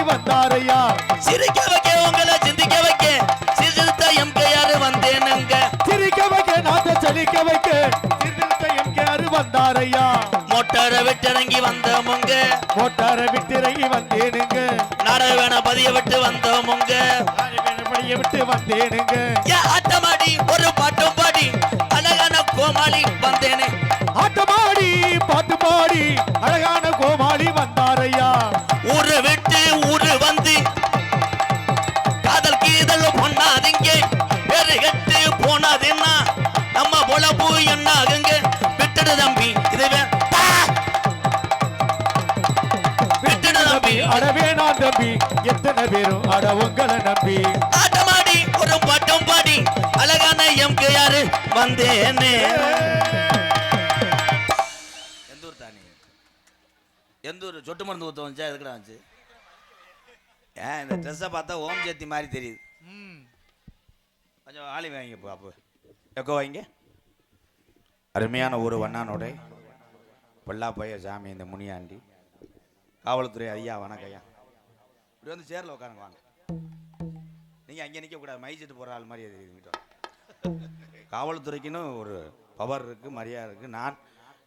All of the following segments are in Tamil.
வந்தாரையா சிரிக்க வைக்க உங்களை சிந்திக்க வைக்க சீர்திருத்த எம்கேஆர் வந்தேனுங்க சிரிக்க வைக்க நாட்ட செழிக்க வைக்க சீர்திருத்த எம்கேஆர் வந்தாரையா மோட்டார விட்டிறங்கி வந்தோமுங்க மோட்டார விட்டிறங்கி வந்தேனுங்க நாடவேண பதிய விட்டு வந்தோமுங்க படிய விட்டு வந்தேனுங்க ஆட்டமாடி ஒரு பாட்டும் பாடி அழகான கோமாளி வந்தேனே ஆட்டமாடி பாட்டு பாடி அழகான கோமாளி வந்தாரையா ஊரு விட்டு ஊரு வந்து காதல் கீதல் பொண்ணாதீங்க பேரு கெட்டு போனாதுன்னா நம்ம பொழப்பு என்ன ஆகுங்க விட்டுடு தம்பி இதுவே விட்டுடு தம்பி அடவேணா தம்பி எத்தனை பேரும் அட உங்களை நம்பி ஆட்டமாடி ஒரு பாட்டம் பாடி அழகான எம்கேஆர் வந்தேனே எந்த ஒரு சொட்டு மருந்து ஊற்ற வந்துச்சா எதுக்குடா வந்துச்சு ஏன் இந்த ட்ரெஸ்ஸை பார்த்தா ஓம் ஜெத்தி மாதிரி தெரியுது கொஞ்சம் ஆளி வாங்க அப்போ எக்கோ வாங்க அருமையான ஒரு வண்ணானோட பொல்லாப்பைய சாமி இந்த முனியாண்டி காவல்துறை ஐயா வணக்கம் ஐயா இப்படி வந்து சேரில் உட்காருங்க வாங்க நீங்கள் அங்கே நிற்கக்கூடாது மைச்சிட்டு போகிற ஆள் மாதிரியே தெரியுது காவல்துறைக்குன்னு ஒரு பவர் இருக்குது மரியாதை இருக்குது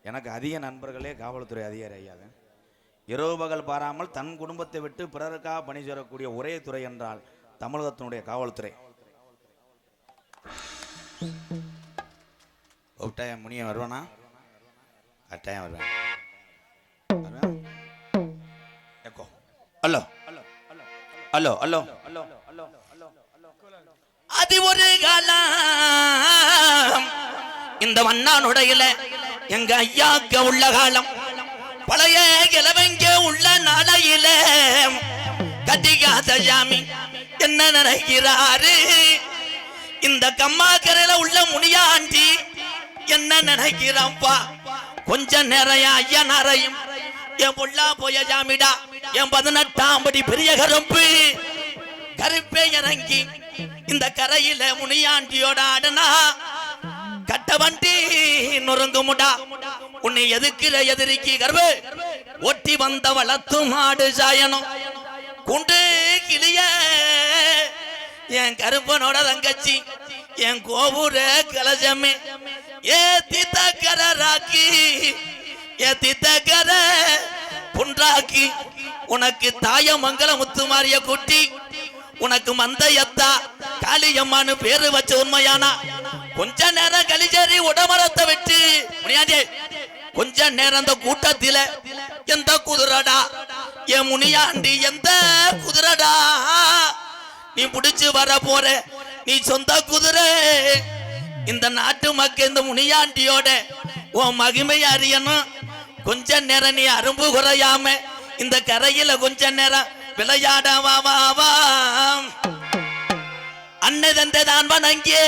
எனக்கு அதிக நண்பர்களே காவல்துறை அதிகாரி ஐயா தான் இரவு பகல் பாராமல் தன் குடும்பத்தை விட்டு பிறருக்காக பணி சேரக்கூடிய ஒரே துறை என்றால் தமிழகத்தினுடைய காவல்துறை. ஒட்டாயம் முனிய வருவானா? அட்டாயம் வருவேன். ஹலோ ஹலோ ஹலோ அது ஒரு காலம் இந்த மண்ணானுடையில எங்க ஐயாக்க உள்ள காலம் பழைய கிழவங்க உள்ள நாளையில கட்டிக்காத சாமி என்ன நினைக்கிறாரு இந்த கம்மாக்கரையில உள்ள முனியாண்டி என்ன நினைக்கிறான்ப்பா கொஞ்ச நேரம் ஐயா நரையும் என் புள்ளா போய சாமிடா என் 18ஆம் படி பெரிய கருப்பே இறங்கி இந்த கரையில முனியாண்டியோட ஆடனா கட்ட வண்டி நொறுங்குமுடா உன்னை எதுக்குற எதிரிக்கு கர்வு ஒட்டி வந்த வளர்த்து மாடு சாயனம் குண்டு கிளிய என் கருப்பனோட தங்கச்சி என் கோபுர கலசமே ஏ தித்தக்கர ராக்கி ஏ தித்தக்கர புன்றாக்கி உனக்கு தாயமங்கல முத்துமாரிய குட்டி உனக்கு மந்தையத்தா காளியம்மான்னு பேரு வச்ச உண்மையானா கொஞ்ச நேரம் கலிச்சேரி உடமரத்தை விட்டு முனியாண்டி கொஞ்ச நேரம் அந்த கூட்டத்தில எந்த குதிரடா என் முனியாண்டி எந்த குதிரடா நீ புடிச்சு வர போற நீ சொந்த குதிரை இந்த நாட்டு மக்கள் இந்த முனியாண்டியோட உன் மகிமையை அறியணும் கொஞ்ச நேரம் நீ அரும்பு குறையாம இந்த கரையில கொஞ்ச நேரம் விளையாட வா அன்னதந்த தான் வணங்கியே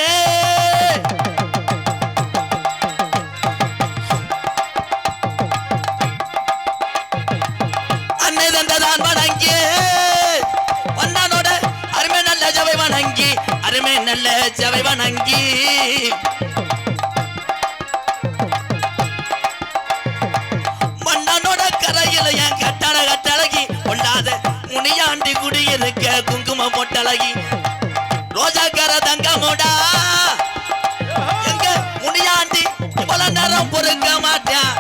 அன்னதந்ததான் வணங்கியே வண்ணானோட அருமை நல்ல ஜவை வணங்கி அருமை நல்ல ஜவை வணங்கி மண்ணானோட கரையில என் கட்டழகி கொண்டாத முனியாண்டி குடியிருக்க குங்குமம் பொட்டழகி ரோஜாக்கார தங்கமோடா எங்க முனியாண்டி இவ்வளவு நேரம் பொறுக்க மாட்டேன்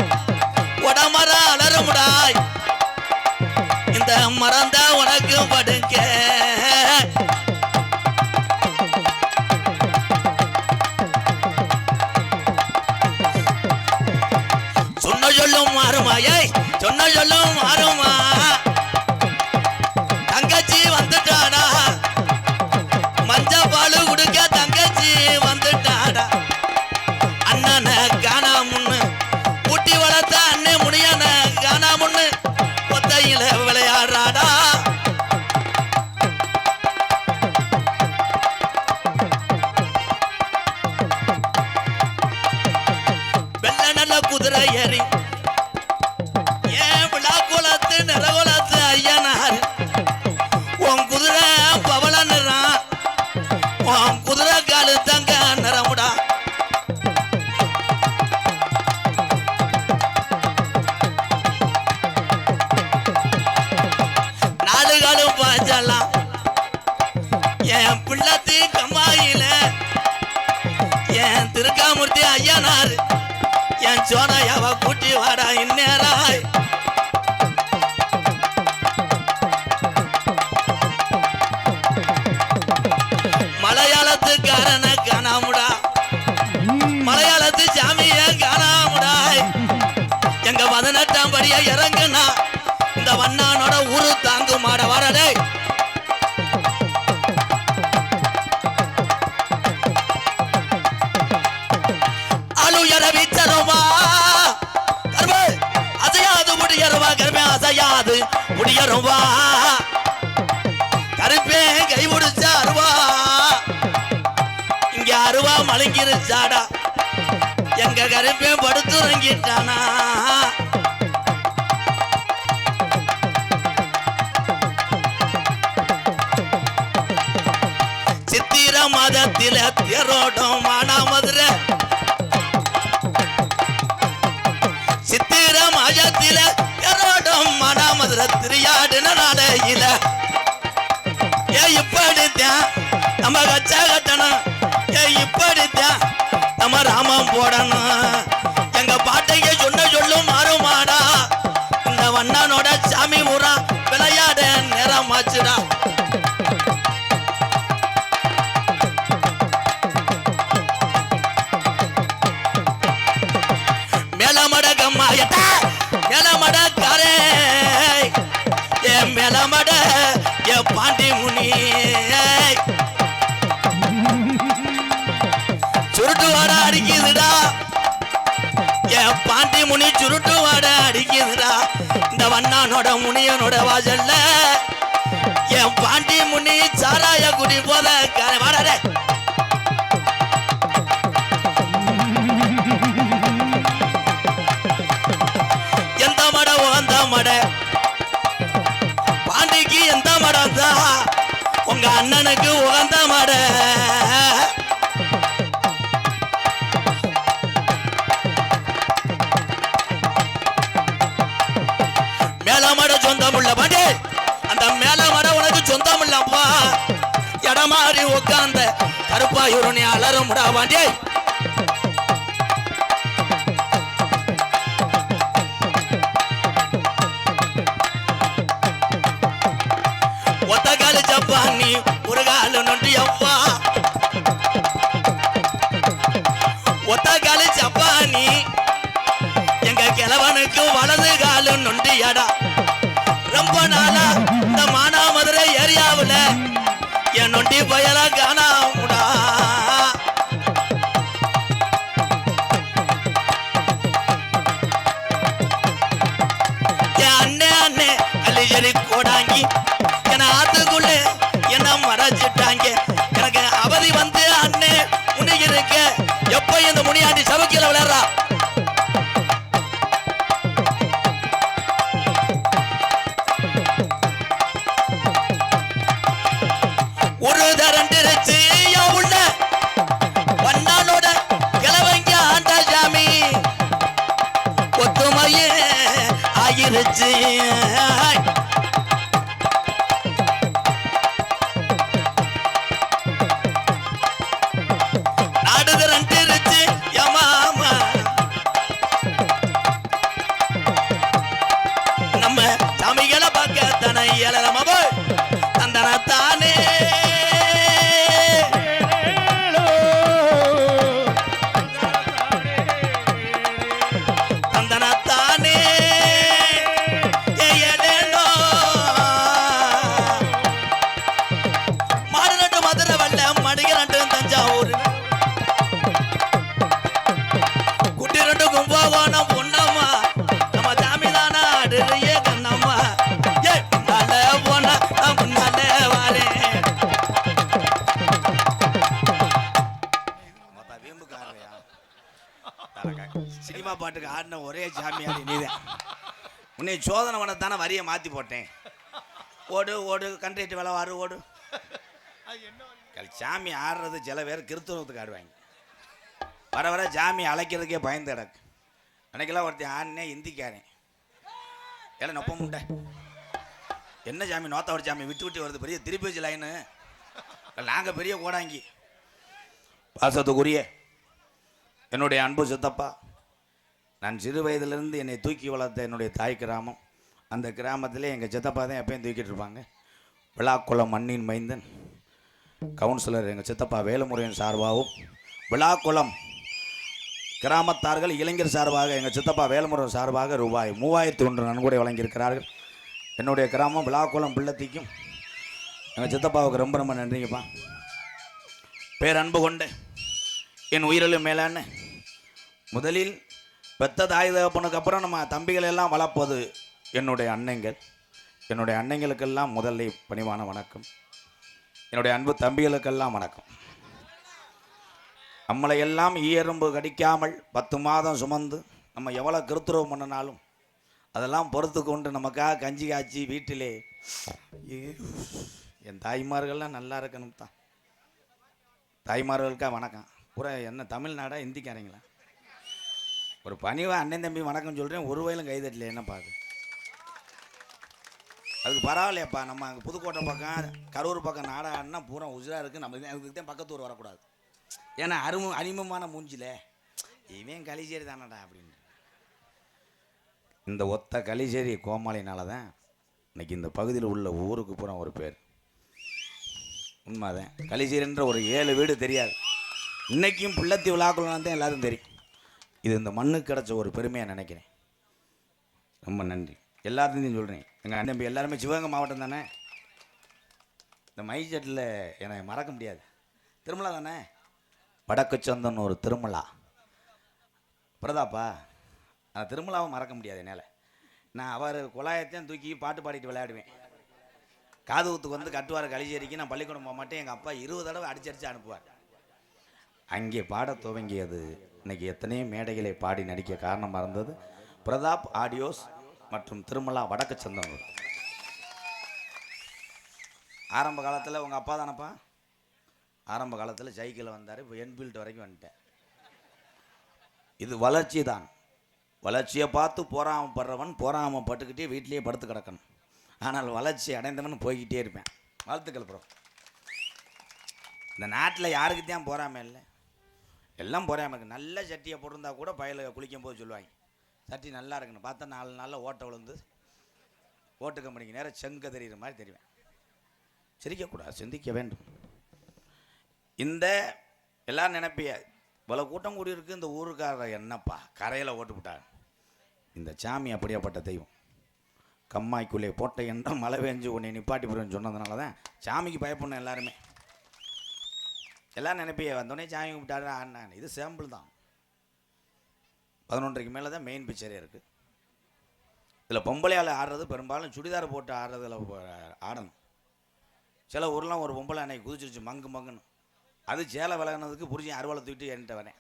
உடமர அலறுமுடாய் இந்த மறந்தா உனக்கு படுங்க சொன்ன சொல்லும் மாறுமாயை சொன்ன சொல்லும் மாறுமா தங்கச்சி வந்துட்டானா மஞ்ச பாலு குடுக்க தங்கச்சி குதிரை ஏறி ஏன் விழா குலத்து நிறகுலத்து ஐயனார் உன் குதிரை பவள நிறம் உன் குதிரை காலு தங்க நிறமுடா நாலு காலும் பாஞ்சலாம் என் பிள்ளத்தி கம்மாயில என் திருக்காமூர்த்தி ஐயனார் என் சோனையாவ கூட்டி வாடா இந்நேராய் மலையாளத்துக்காரன காணாமுடா மலையாளத்து சாமிய காணாமுடாய் எங்க 18ஆம் படிய இறங்குனா இந்த வண்ணானோட ஊரு தாங்கு மாட வரடே அசையாது முடியருவா கருப்பே கை முடிச்சா அருவா இங்க அருவா மலங்கிருச்சாடா எங்க கருப்பே படுத்துறங்கிட்டானா சித்திர மாதத்தில தேரோட்டம் மானாமதுரை சித்திர மாதத்தில மனாமதுர திரியாடுன நாளையில ஏ இப்படித்தான் நம்ம கச்சா கட்டணும் ஏ இப்படித்தான் நம்ம ராமம் போடணும் எங்க பாட்டைக்கு சொல்லும் மாறுமாடா இந்த வண்ணனோட சாமி ஊரா விளையாட நேரம் ஆச்சுடா மேலமட கம்மாயட்டா மேலமட காரே மேலமட ஏ பாண்டி முனி சுருட்டு வாட அடிக்குதுடா ஏ பாண்டி முனி சுருட்டு வாட அடிக்குதுடா இந்த வண்ணானோட முனியனோட வாசல்ல என் பாண்டி முனி சாராய குடி போத வாடே எந்த மட உகந்த மட பாண்டிக்கு எந்த மடம் தான் உங்க அண்ணனுக்கு உகந்த மட மேலமட சொந்தமுள்ள பாண்டி அந்த மேலமட உனக்கு சொந்தமுள்ளப்பா இடமாறி உட்கார்ந்த கருப்பாயூரணி அலறும்டா பாண்டி ஒத்தகாலு ஜப்பானி ஒரு காலு நொண்டி அப்பா ஒத்தகாலு ஜப்பானி எங்க கிழவனுக்கு வலது காலு நொண்டியடா ரொம்ப நாளா இந்த மானாமதுரை ஏரியாவுல என் நொண்டி பயலா காணாமுடா என் அண்ணே கல்லிஜரி கோடாங்கி ஆத்துக்குள்ள என்ன மறைச்சிட்டாங்க எனக்கு அவதி வந்து அண்ணே முனி இருக்க எப்ப இந்த முனியாண்டி சபைக்கில விளையாடுறா ஒரு தரண்டிருச்சு உள்ள வண்ணானோட கிழவங்க ஆண்ட சாமி ஒத்துமையே ஆகிருச்சு சினிமா பாட்டுக்கு ஆடின ஒரே சாமியாடி நீதான். உன்னை சோதனை பண்ணத்தானே வரியை மாற்றி போட்டேன். ஓடு ஓடு கண்ட்ரேட்டு வேலை வாரு ஓடு. சாமி ஆடுறது சில பேர் கிறித்துவத்துக்கு ஆடுவாங்க. வர வர சாமி அழைக்கிறதுக்கே பயந்து கிடக்கு. அன்னைக்கெல்லாம் ஒருத்தன் ஆடினே இந்திக்காரன் ஏன்னா நொப்ப முண்டை என்ன சாமி நோத்தவர் சாமி விட்டு விட்டு வருது பெரிய திருப்பி லைனு. நாங்கள் பெரிய கோடாங்கி. பாசத்துக்குரிய என்னுடைய அன்பு சித்தப்பா, நான் சிறு வயதிலிருந்து என்னை தூக்கி வளர்த்த என்னுடைய தாய் கிராமம். அந்த கிராமத்திலே எங்கள் சித்தப்பா தான் எப்பயும் தூக்கிட்டு இருப்பாங்க. விழாக்குளம் மண்ணின் மைந்தன் கவுன்சிலர் எங்கள் சித்தப்பா வேலுமுருகன் சார்பாகவும், விழாக்குளம் கிராமத்தார்கள் இளைஞர் சார்பாக எங்கள் சித்தப்பா வேலுமுருகன் சார்பாக ரூபாய் 3001 நன்கொடை வழங்கியிருக்கிறார்கள். என்னுடைய கிராமம் விழாக்குளம் பிள்ளத்திக்கும் எங்கள் சித்தப்பாவுக்கு ரொம்ப ரொம்ப நன்றிங்கப்பா. பேரன்பு கொண்ட என் உயிரிலும் மேலான முதலில் பெத்த தாய் தகப்பனுக்கு அப்புறம் நம்ம தம்பிகள் எல்லாம் வளர்ப்பது என்னுடைய அன்னைங்கள். என்னுடைய அன்னைங்களுக்கெல்லாம் முதல்ல பணிவான வணக்கம். என்னுடைய அன்பு தம்பிகளுக்கெல்லாம் வணக்கம். நம்மளை எல்லாம் ஈயரும்பு கடிக்காமல் 10 மாதம் சுமந்து நம்ம எவ்வளோ கிருத்துருவம் பண்ணினாலும் அதெல்லாம் பொறுத்து கொண்டு நமக்காக கஞ்சி காய்ச்சி வீட்டிலே என் தாய்மார்கள்லாம் நல்லா இருக்கணும் தான். தாய்மார்களுக்காக வணக்கம். பூரா என்ன தமிழ்நாடா ஹிந்திக்காரங்களா? ஒரு பணிவாக அண்ணன் தம்பி வணக்கம் சொல்கிறேன், ஒரு வயலும் கைதட்டல. என்ன பார்க்க அதுக்கு பரவாயில்லையப்பா. நம்ம அங்கே புதுக்கோட்டை பக்கம் கரூர் பக்கம் நாடாடினா பூரா உசுராக இருக்குது. நம்ம அதுக்கு தான் பக்கத்து ஊர் வரக்கூடாது. ஏன்னா அனிமமான மூஞ்சில இவன் களிச்சேரி தானடா அப்படின்னு. இந்த ஒத்த களிச்சேரி கோமாளினால தான் இன்னைக்கு இந்த பகுதியில் உள்ள ஊருக்கு பூரா ஒரு பேர். உண்மைதான். களிச்சேரின்ற ஒரு 7 வீடு தெரியாது. இன்னைக்கும் பிள்ளத்தி விழாக்குள்ள தான் எல்லாரும் தெரியும். இது இந்த மண்ணுக்கு கிடச்ச ஒரு பெருமையாக நினைக்கிறேன். ரொம்ப நன்றி. எல்லாத்தையும் சொல்கிறேன். எங்கள் அண்ணன் தம்பி எல்லாருமே சிவகங்கை மாவட்டம் தானே. இந்த மைசெட்டில் என்னை மறக்க முடியாது. திருமலா தானே, வடக்கு சந்தன் ஒரு திருமலா பிரதாப்பா. அந்த திருமலாவை மறக்க முடியாது என்னால். நான் அவர் குழாயத்தையும் தூக்கி பாட்டு பாடிட்டு விளையாடுவேன். காது ஊத்துக்கு வந்து கட்டுவார் களிச்சேரிக்கு. நான் பள்ளிக்கூடம் போக மாட்டேன். எங்கள் அப்பா 20 தடவை அடிச்சு அனுப்புவார். அங்கே பாட துவங்கியது இன்னைக்கு எத்தனையோ மேடைகளை பாடி நடிக்க காரணமாக இருந்தது பிரதாப் ஆடியோஸ் மற்றும் திருமலா வடக்கு சந்தனூர். ஆரம்ப காலத்தில் உங்கள் அப்பா தானப்பா? ஆரம்ப காலத்தில் சைக்கிளில் வந்தார். இப்போ என்ஃபீல்டு வரைக்கும் வந்துட்டேன். இது வளர்ச்சி தான். வளர்ச்சியை பார்த்து போராமப்படுறவன் போராமப்பட்டுக்கிட்டே வீட்டிலேயே படுத்து கிடக்கணும். ஆனால் வளர்ச்சி அடைந்தவன் போய்கிட்டே இருப்பேன். வாழ்த்துக்கள் ப்ரோ. இந்த நாட்டில் யாருக்கு தான் போராமல் இல்லை, எல்லாம் போராமல் இருக்கு. நல்ல சட்டியை போட்டிருந்தா கூட பயல குளிக்கும் போது சொல்லுவாங்க சட்டி நல்லா இருக்குன்னு. பார்த்தா 4 நாளில் ஓட்டை விழுந்து ஓட்டு கம்பெனிக்கு நேரம் செங்க தெரிகிற மாதிரி தெரிவேன். சிரிக்கக்கூடாது, சிந்திக்க வேண்டும். இந்த எல்லாம் நினைப்பிய இவ்வளோ கூட்டம் கூடி இருக்கு, இந்த ஊருக்காரர் என்னப்பா கரையில் ஓட்டு விட்டார். இந்த சாமி அப்படியாப்பட்ட தெய்வம். கம்மாய்க்குள்ளே போட்ட என்ற மழை பெஞ்சு உன்னை நிப்பாட்டி போடுன்னு சொன்னதுனால தான் சாமிக்கு பயப்படணும் எல்லாருமே. எல்லாம் நினைப்பிய வந்தோடனே சாமி கும்பிட்டாரு ஆடினான். இது சாம்பிள் தான். 11:30 மேலே தான் மெயின் பிக்சரே இருக்குது. இதில் பொம்பளையால் ஆடுறது பெரும்பாலும் சுடிதார் போட்டு ஆடுறதுல ஆடணும். சில ஊர்லாம் ஒரு பொம்பளை அன்னைக்கு குதிச்சிருச்சு மங்கு மங்குன்னு. அது சேலை விலகினதுக்கு புரிஞ்சு அறுவலை தூக்கிட்டு என்கிட்ட வரேன்.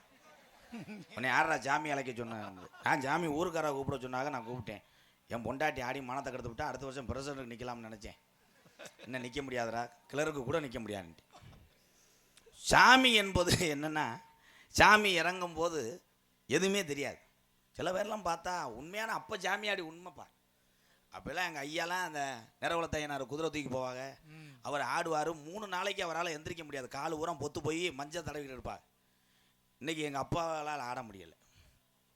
உன்னை யாரா சாமி அழைக்க சொன்னேன். நான் சாமி ஊருக்கார கூப்பிட சொன்னாங்க. நான் கூப்பிட்டேன். என் பொண்டாட்டி ஆடி மனத்தை கெடுத்து விட்டா அடுத்த வருஷம் பிரசிடண்ட்டுக்கு நிற்கலாம்னு நினச்சேன். இன்னும் நிற்க முடியாதரா, கிளருக்கு கூட நிற்க முடியாதுன்ட்டு. சாமி என்பது என்னென்னா, சாமி இறங்கும் போது எதுவுமே தெரியாது. சில பேர்லாம் பார்த்தா உண்மையான அப்போ சாமியாடி உண்மைப்பா. அப்போல்லாம் எங்கள் ஐயாலாம் அந்த நிறவளத்தையனார் குதிரை தூக்கி போவாங்க. அவர் ஆடுவார். 3 நாளைக்கு அவரால் எந்திரிக்க முடியாது. கால் ஊரம் பொத்து போய் மஞ்சள் தடவிட்டு இருப்பார். இன்றைக்கி எங்கள் அப்பாவால் ஆட முடியலை.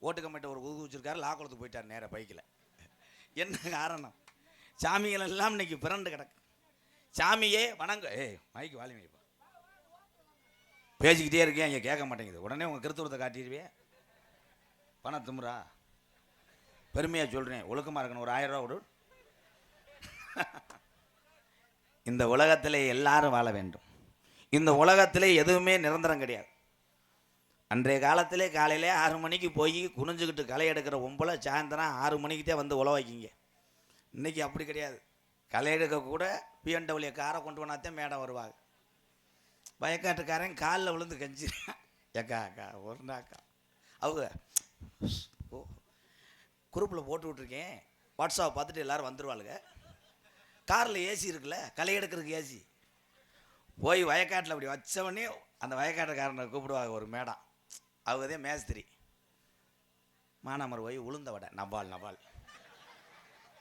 ஓட்டு கம்பிட்ட ஒரு குது வச்சுருக்காரு. லாக்குளத்துக்கு போயிட்டார் நேராக பைக்கில். என்ன காரணம்? சாமிகள் எல்லாம் இன்னைக்கு பிறண்டு கிடக்கு. சாமியே வணங்க. மைக்கு வாலி வைப்பா. பேசிக்கிட்டே இருக்கேன், இங்கே கேட்க மாட்டேங்குது. உடனே உங்கள் கிறித்துவத்தை காட்டிடுவே. பணம் திமுறா? பெருமையாக சொல்கிறேன், ஒழுக்கமாக இருக்கணும். ஒரு 1000 ரூபா கொடு. இந்த உலகத்தில் எல்லாரும் வாழ வேண்டும். இந்த உலகத்திலே எதுவுமே நிரந்தரம் கிடையாது. அன்றைய காலத்திலே காலையிலே 6 மணிக்கு போய் குனிஞ்சுக்கிட்டு களை எடுக்கிற ஒம்பளை சாயந்தரம் 6 மணிக்கிட்டே வந்து உழவாக்கிங்க. இன்றைக்கி அப்படி கிடையாது. களை எடுக்க கூட BMW காரை கொண்டு போனாத்தான் மேடம் வருவாங்க. வயக்காட்டுக்காரன் காலில் விழுந்து கஞ்சி. ஏக்கா அக்கா ஒருண்டாக்கா அவங்க ஓ குரூப்பில் போட்டு விட்ருக்கேன், வாட்ஸ்அப் பார்த்துட்டு எல்லோரும் வந்துடுவாளுங்க. காரில் ஏசி இருக்குல்ல, களை எடுக்கிறதுக்கு ஏசி. போய் வயக்காட்டில் அப்படி வச்சவொடனே அந்த வயக்காட்டுக்காரனை கூப்பிடுவாங்க ஒரு மேடம். அவங்கதே மேஸ்திரி. மானாமர் போய் உளுந்த வடை நபால்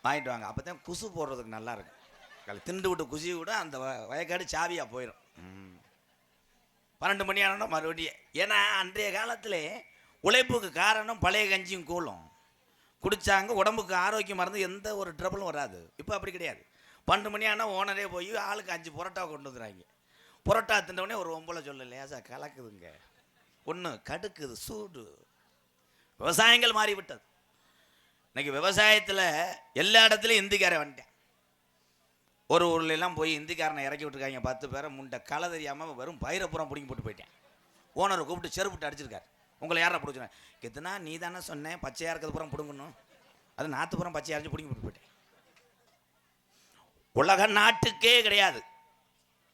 வாங்கிட்டு வாங்க. அப்போ தான் குசு போடுறதுக்கு நல்லாயிருக்கும். திண்டு விட்டு குசி விட அந்த வயக்காடு சாவியாக போயிடும். 12 மணி ஆனால் மறுபடியும். ஏன்னா அன்றைய காலத்தில் உழைப்புக்கு காரணம் பழைய கஞ்சியும் கூழும் குடித்தாங்க. உடம்புக்கு ஆரோக்கியமாக இருந்து எந்த ஒரு ட்ரபிளும் வராது. இப்போ அப்படி கிடையாது. 12 மணி ஆனால் ஓனரே போய் ஆளுக்கு 5 புரோட்டா கொண்டு வந்துடுறாங்க. புரோட்டா தின்றவுடனே ஒரு ஒம்பளை சொல்ல லேசா கலக்குதுங்க, ஒன்று கடுக்குது, சூடு. விவசாயங்கள் மாறிவிட்டது. இன்னைக்கு விவசாயத்தில் எல்லா இடத்துலையும் இந்திக்காரன் வந்துட்டேன். ஒரு ஊர்லெல்லாம் போய் இந்திக்காரனை இறக்கி விட்டுருக்காங்க. 10 பேரை முண்டை களை தெரியாமல் வெறும் பயிரப்புறம் பிடிங்கி போட்டு போயிட்டேன். ஓனரை கூப்பிட்டு செருப்பிட்டு அடிச்சிருக்காரு. உங்களை யாரை பிடிச்சினேன் எத்தனா நீ தானே சொன்னேன் பச்சையாக இருக்கிறது புறம் பிடுங்கணும், அது நாற்றுப்புறம் பச்சையாக அரைச்சி பிடிங்கி போட்டு போயிட்டேன். உலக நாட்டுக்கே கிடையாது,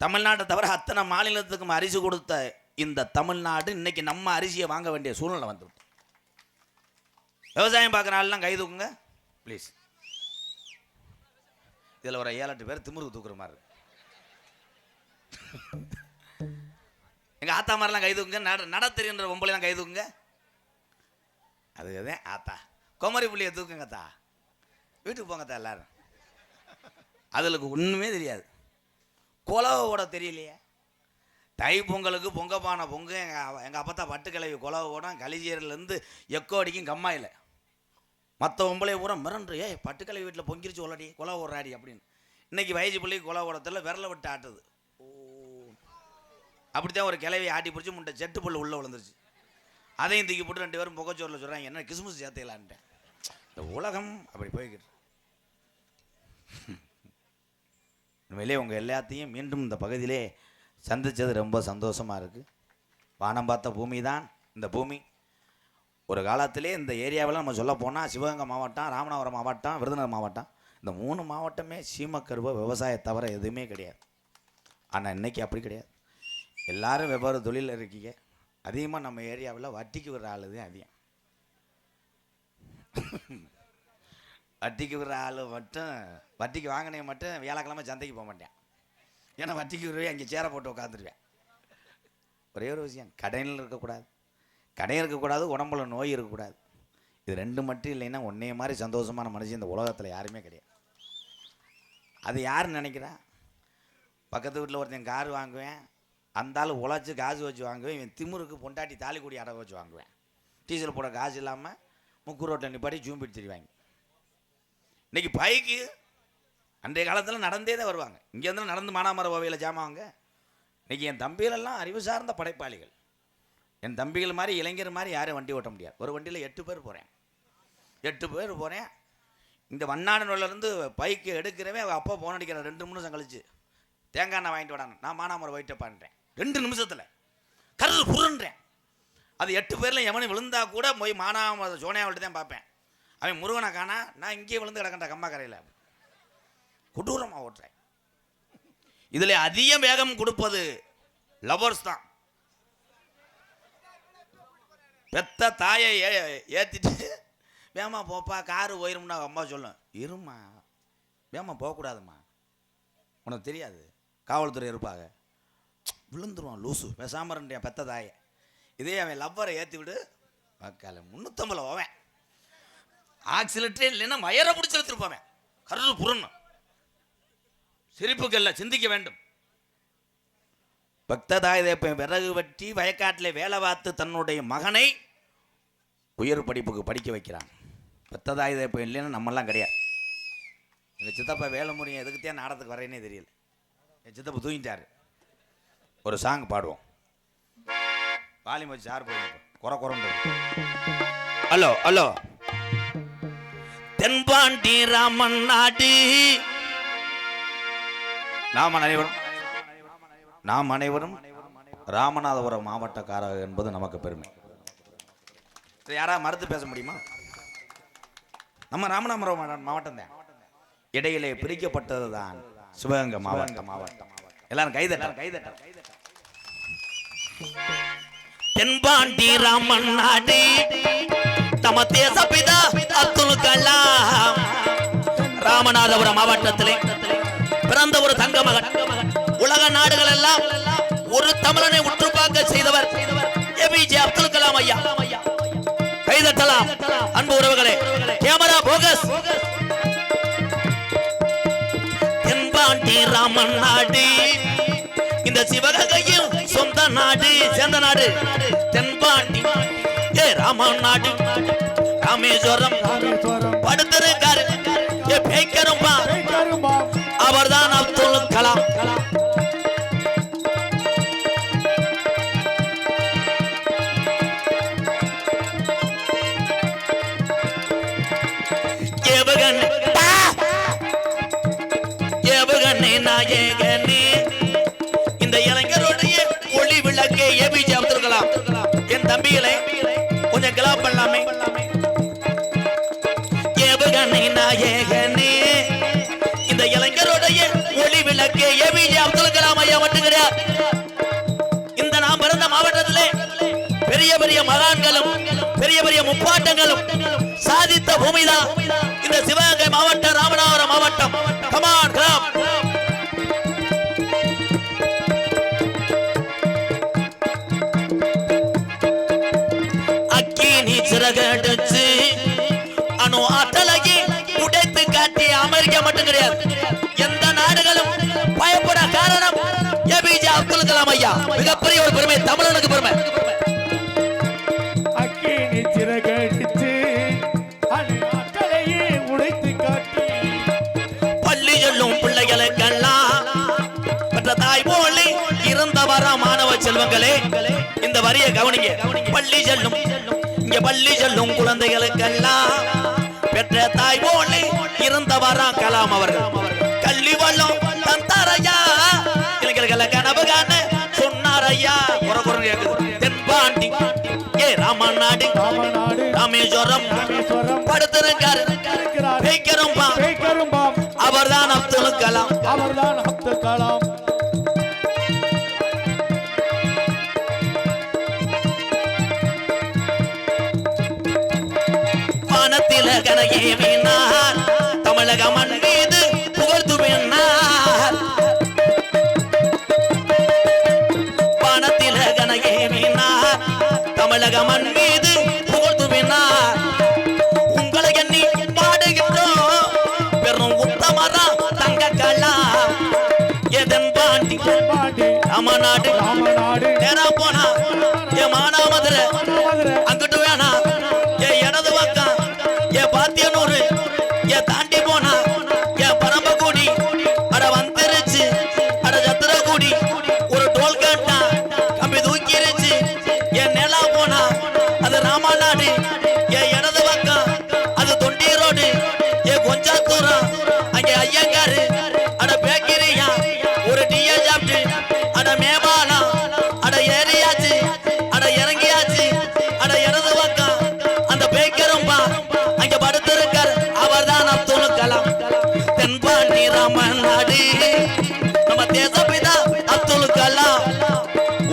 தமிழ்நாட்டை தவிர அத்தனை மாநிலத்துக்கும் அரிசி கொடுத்த இந்த தமிழ்நாடு இன்னைக்கு நம்ம அரிசியை வாங்க வேண்டிய சூழ்நிலை வந்துவிட்டு. விவசாயம் பார்க்குற ஆள்லாம் கை தூக்குங்க ப்ளீஸ். இதில் ஒரு 7-8 பேர் திமுருக்கு தூக்குற மாதிரி இருக்கு. எங்கள் ஆத்தா மாதிரிலாம் கை தூக்குங்க. நட தெரியுன்ற பொம்பளைலாம் கை தூக்குங்க. அதுதான் ஆத்தா. குமரி புள்ளியை தூக்குங்கத்தா. வீட்டுக்கு போங்கத்தா எல்லாரும். அதுக்கு ஒன்றுமே தெரியாது. குலவோட தெரியலையே. தை பொங்கலுக்கு பொங்கப்பானை பொங்க எங்கள் அப்பத்தா பட்டு கிளவி குலவோடம் கலிஜேரிலேருந்து எக்கோ அடிக்கும் கம்மாயில். மற்ற பொம்பளையை பூரா மிரண்டு பட்டு கிளவி வீட்டில் பொங்கிருச்சு ஒலடி குல ஓடுறாடி அப்படின்னு. இன்றைக்கி வயசு பிள்ளைக்கு குல ஓடத்தில் விரலை விட்டு ஆட்டுது. ஓ அப்படித்தான் ஒரு கிளவி ஆட்டி பிடிச்சி முட்டை செட்டு புல் உள்ளே விழுந்துருச்சு. அதையும் தூக்கி போட்டு 2 பேரும் முகச்சோரில் சொல்கிறாங்க என்ன கிறிஸ்மஸ் சேர்த்துக்கலான்ட்டேன். இந்த உலகம் அப்படி போய்கிட்டு. உண்மையிலே உங்கள் எல்லாத்தையும் மீண்டும் இந்த பகுதியிலே சந்தித்தது ரொம்ப சந்தோஷமாக இருக்குது. வானம் பார்த்த பூமி தான் இந்த பூமி. ஒரு காலத்திலே இந்த ஏரியாவில் நம்ம சொல்ல போனால் சிவகங்கை மாவட்டம், ராமநாதபுரம் மாவட்டம், விருதுநகர் மாவட்டம், இந்த 3 மாவட்டமே சீமக்கருவ விவசாய தவிர எதுவுமே கிடையாது. ஆனால் இன்றைக்கி அப்படி கிடையாது. எல்லோரும் வெவ்வேறு தொழிலில் இருக்கீங்க. அதிகமாக நம்ம ஏரியாவில் வட்டிக்கு விடுற ஆள் தான் அதிகம். வட்டிக்கு விடுற ஆள் மட்டும், வட்டிக்கு வாங்கினே மட்டும் வியாழக்கிழமை சந்தைக்கு போக மாட்டேன். ஏன்னா வட்டிக்கு விடுவே அங்கே சேரை போட்டு உட்காந்துருவேன். ஒரே ஒரு விஷயம், கடையில் இருக்கக்கூடாது, கடையில் இருக்கக்கூடாது, உடம்புல நோய் இருக்கக்கூடாது. இது 2 மட்டும் இல்லைன்னா ஒன்றே மாதிரி சந்தோஷமான மனுஷன் இந்த உலகத்தில் யாருமே கிடையாது. அது யாருன்னு நினைக்கிறா? பக்கத்து வீட்டில் ஒருத்தன் கார் வாங்குவேன், அந்த ஆள் உழைச்சி காசு வச்சு வாங்குவேன். இவன் திமுருக்கு பொண்டாட்டி தாலி கூடி அடகு வச்சு வாங்குவேன். டீசல் போட காசு இல்லாமல் முக்கு ரோட்டில் நிப்பாட்டி ஜூம்பிட்டு தெரிவாங்க. இன்றைக்கி பைக்கு அன்றைய காலத்தில் நடந்தே தான் வருவாங்க. இங்கேருந்து நடந்து மானாமர கோவையில் ஜாமாங்க. இன்றைக்கி என் தம்பிகளெல்லாம் அறிவு சார்ந்த படைப்பாளிகள். என் தம்பிகள் மாதிரி இளைஞர் மாதிரி யாரும் வண்டி ஓட்ட முடியாது. ஒரு வண்டியில் 8 பேர் போகிறேன். 8 பேர் போகிறேன். இந்த வண்ணாடனூர்லேருந்து பைக்கு எடுக்கிறவே அவள் அப்பா ஃபோன் அடிக்கிறேன். 2 நிமிஷம் கழிச்சு தேங்காய் எண்ணெய் வாங்கிட்டு விடானு நான் மானாமரம் போயிட்டு பண்ணுறேன். 2 நிமிஷத்தில் கருது புருன்றேன். அது 8 பேரில் எவனு விழுந்தா கூட போய் மானாமரம் சோனியாவிட்டு தான் பார்ப்பேன். அவன் முருகனை காணா, நான் இங்கேயே விழுந்து கிடக்கண்ட கம்மா கரையில் கொடூரமாக ஓட்டுறேன். இதில் அதிக வேகம் கொடுப்பது லவர்ஸ் தான். பெத்த தாயை ஏற்றிட்டு வேமா போப்பா காரு போயிரும்னா அம்மா சொல்லும், இருமா வேமா போகக்கூடாதும்மா, உனக்கு தெரியாது காவல்துறை இருப்பாங்க, விழுந்துருவான் லூசு பேசாமல் இருந்தேன் பெத்த தாயை. இதே அவன் லவ்வரை ஏற்றி விடு மக்கால 350 போவேன். ஆக்சிலேட்டரே இல்லைன்னா வயரை பிடிச்சி எடுத்துருப்போவேன். கருது புறணும். சிரிப்புக்கல்ல சிந்திக்க வேண்டும். பக்ததாய் விறகு வெட்டி வயக்காட்டில் வேலை பார்த்து தன்னுடைய மகனை உயர் படிப்புக்கு படிக்க வைக்கிறான். பக்ததாய் தேப்பம் இல்லைன்னா நம்மெல்லாம் கிடையாது. எங்கள் சித்தப்பா வேலை முறையும் எதுக்குத்தான் நாடகத்துக்கு வரேன்னே தெரியல. என் சித்தப்பா தூங்கிட்டாரு. ஒரு சாங் பாடுவோம். வாலியம் வச்சு சார் போய் குறை குறண்டு. Hello hello. தென்பாண்டி ராமன் நாடு நாம் அனைவரும் ராமநாதபுரம் மாவட்டக்காரர் என்பது நமக்கு பெருமை. யாராவது மறுத்து பேச முடியுமா? நம்ம ராமநாதபுரம் மாவட்டம் தான். இடையிலே பிரிக்கப்பட்டது தான் சிவகங்கை மாவட்டம். எல்லாரும் கைதட்ட. தென்பாண்டி ராமன் நாடு நம்ம தேசப்பிதா அப்துல் கலாம் ராமநாதபுரம் மாவட்டத்திலே பிறந்த ஒரு தங்க மகன். உலக நாடுகள் எல்லாம் ஒரு தமிழனை உற்று பார்க்க செய்தவர் ஏபிஜே அப்துல் கலாம் ஐயா. கைதட்டலாம் அன்பு உறவுகளே. Camera focus. தென்பாண்டி ராமன் நாடு இந்த சிவகங்கையும் சொந்த நாடு சேர்ந்த நாடு தென்பாண்டி ராமன் நாடு. ராமேஸ்வரம் படுத்திருக்காரு பேய்க்கரும்பா அவர்தான் அப்துல் கலாம். நாயகனே இந்த இளைஞருடைய ஒளி விளக்கே ஏபிஜே அப்துல் கலாம். என் தம்பிகளை கொஞ்சம் கிளாப் பண்ணலாமே. ஏவுகணை நாயகனே இந்த இளைஞருடைய ஒளி விளக்கே ஏபிஜே அப்துல் கலாம் ஐயா மட்டும் கிடையாது. இந்த நாம் பிறந்த மாவட்டத்திலே பெரிய பெரிய மகான்களும் பெரிய பெரிய முப்பாட்டங்களும் சாதித்த பூமிதான் இந்த சிவகங்கை மாவட்டம், ராமநாதபுரம் மாவட்டம். Come on clap. சிறகடிச்சு அணு ஆற்றலையே உடைத்து காட்டிய அமெரிக்கா மட்டும் கிடையாது, எந்த நாடுகளும் பயப்பட காரணம் ஏபிஜே அப்துல் கலாம் ஐயா. மிகப்பெரிய ஒரு பெருமை, தமிழனுக்கு பெருமை. அக்கினி சிறகடிச்சு அணு ஆற்றலையே உடைத்து காட்டி பள்ளி சொல்லும் பிள்ளைகளுக்கெல்லாம் பெற்ற தாய் போலே இருந்தவரா மாணவ செல்வங்களே. இந்த வரியை கவனிங்க. பள்ளி செல்லும் இங்க பள்ளி செல்லும் குழந்தைகளுக்கெல்லாம் பெற்ற தாய் போலே இருந்தவரா கலாம் அவர்கள். கல்வி வல்லம் தந்தாரையா இளைஞர்களை கனவு காண சொன்னாரையா. குறை கேக்குது. தென்பாண்டி ராமன் நாடு ராமேஸ்வரம் படுத்திருக்காரு அவர்தான் அப்துல் கலாம். அவர்தான் அப்துல் கலாம். கனகேவினார் தமிழக மண் மீது புகழ்ந்துவினார். வானத்தில கனகேவினார் தமிழக மண் மீது புகழ்ந்துவினார். உங்களை எண்ணி பாடுகின்றோம் பெரும் உத்தமரா தங்க கலாம். எதன் பாண்டி ராமநாடு நேரா போனா என் மானாமதுரை அங்கிட்டு வேணா என் இடது பக்கம் பாத்தியனூரு தாண்டி போனா என் பரம்பக்குடி அட வந்துருச்சு அட சத்திரக்குடி ஒரு டோல் கேட்டா கம்பி தூக்கிருச்சு. என் நிலா போனா அது ராமநாடு, என் இடது பக்கம் அது தொண்டி ரோடு, என் கொஞ்சா தூரம் அங்கே ஐயங்காரு அட பேக்கிரியா ஒரு டீய சாப்பிட்டு அட மேபாலா அட ஏறியாச்சு அட இறங்கியாச்சு அட இடது பக்கம் அந்த பேக்கரும்பா அங்க படுத்திருக்கார் அவர்தான் அப்துல் கலாம். தென்பாண்டி ராமன் நாடு நம்ம தேசப்பிதா அப்துல் கலாம்.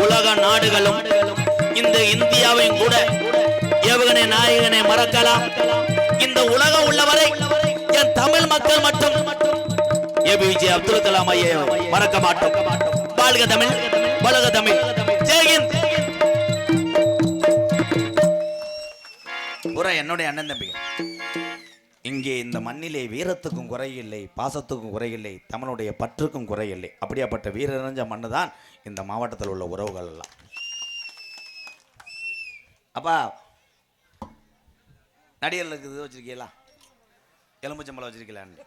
உலக நாடுகளும் இந்த இந்தியாவையும் கூட ஏவுகணை நாயகனை மறக்கலாம். இந்த உலகம் உள்ளவரை என் தமிழ் மக்கள் மட்டும் ஏபிஜே அப்துல் கலாம் ஐயா மறக்க மாட்டோம். வாழ்க தமிழ், வளக தமிழ். ஜெய்ஹிந்த். என்னுடைய அண்ணன் தம்பிகள், இங்கே இந்த மண்ணிலே வீரத்துக்கும் குறையில்லை, பாசத்துக்கும் குறையில்லை, தமிழுடைய பற்றுக்கும் குறையில்லை. அப்படியாப்பட்ட வீரறிஞ்ச மண்ணு தான் இந்த மாவட்டத்தில் உள்ள உறவுகள் எல்லாம். அப்பா நடிகர்களுக்கு இது வச்சிருக்கீங்களா? எலும்புச்சம்பளம் வச்சிருக்கீங்களான்னு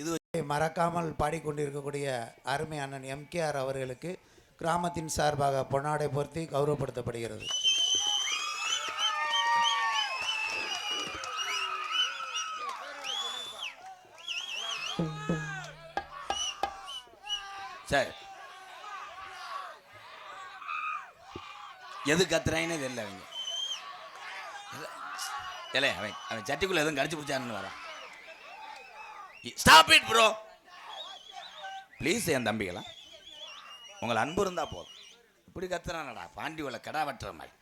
இது மறக்காமல் பாடிக்கொண்டிருக்கக்கூடிய அருமை அண்ணன் எம்கேஆர் அவர்களுக்கு கிராமத்தின் சார்பாக பொன்னாடை பொருத்தி கௌரவப்படுத்தப்படுகிறது. சரி, எது கத்துறாங்கன்னு தெரியல. அவங்க இல்லை, அவன் சட்டிக்குள்ள எதுவும் கடிச்சு பிடிச்சான்னு வரான். Stop it bro please. என் தம்பிகளா, உங்களை அன்பு இருந்தால் போதும், இப்படி கத்துறானடா பாண்டி உள்ள கடா வெட்டுற மாதிரி.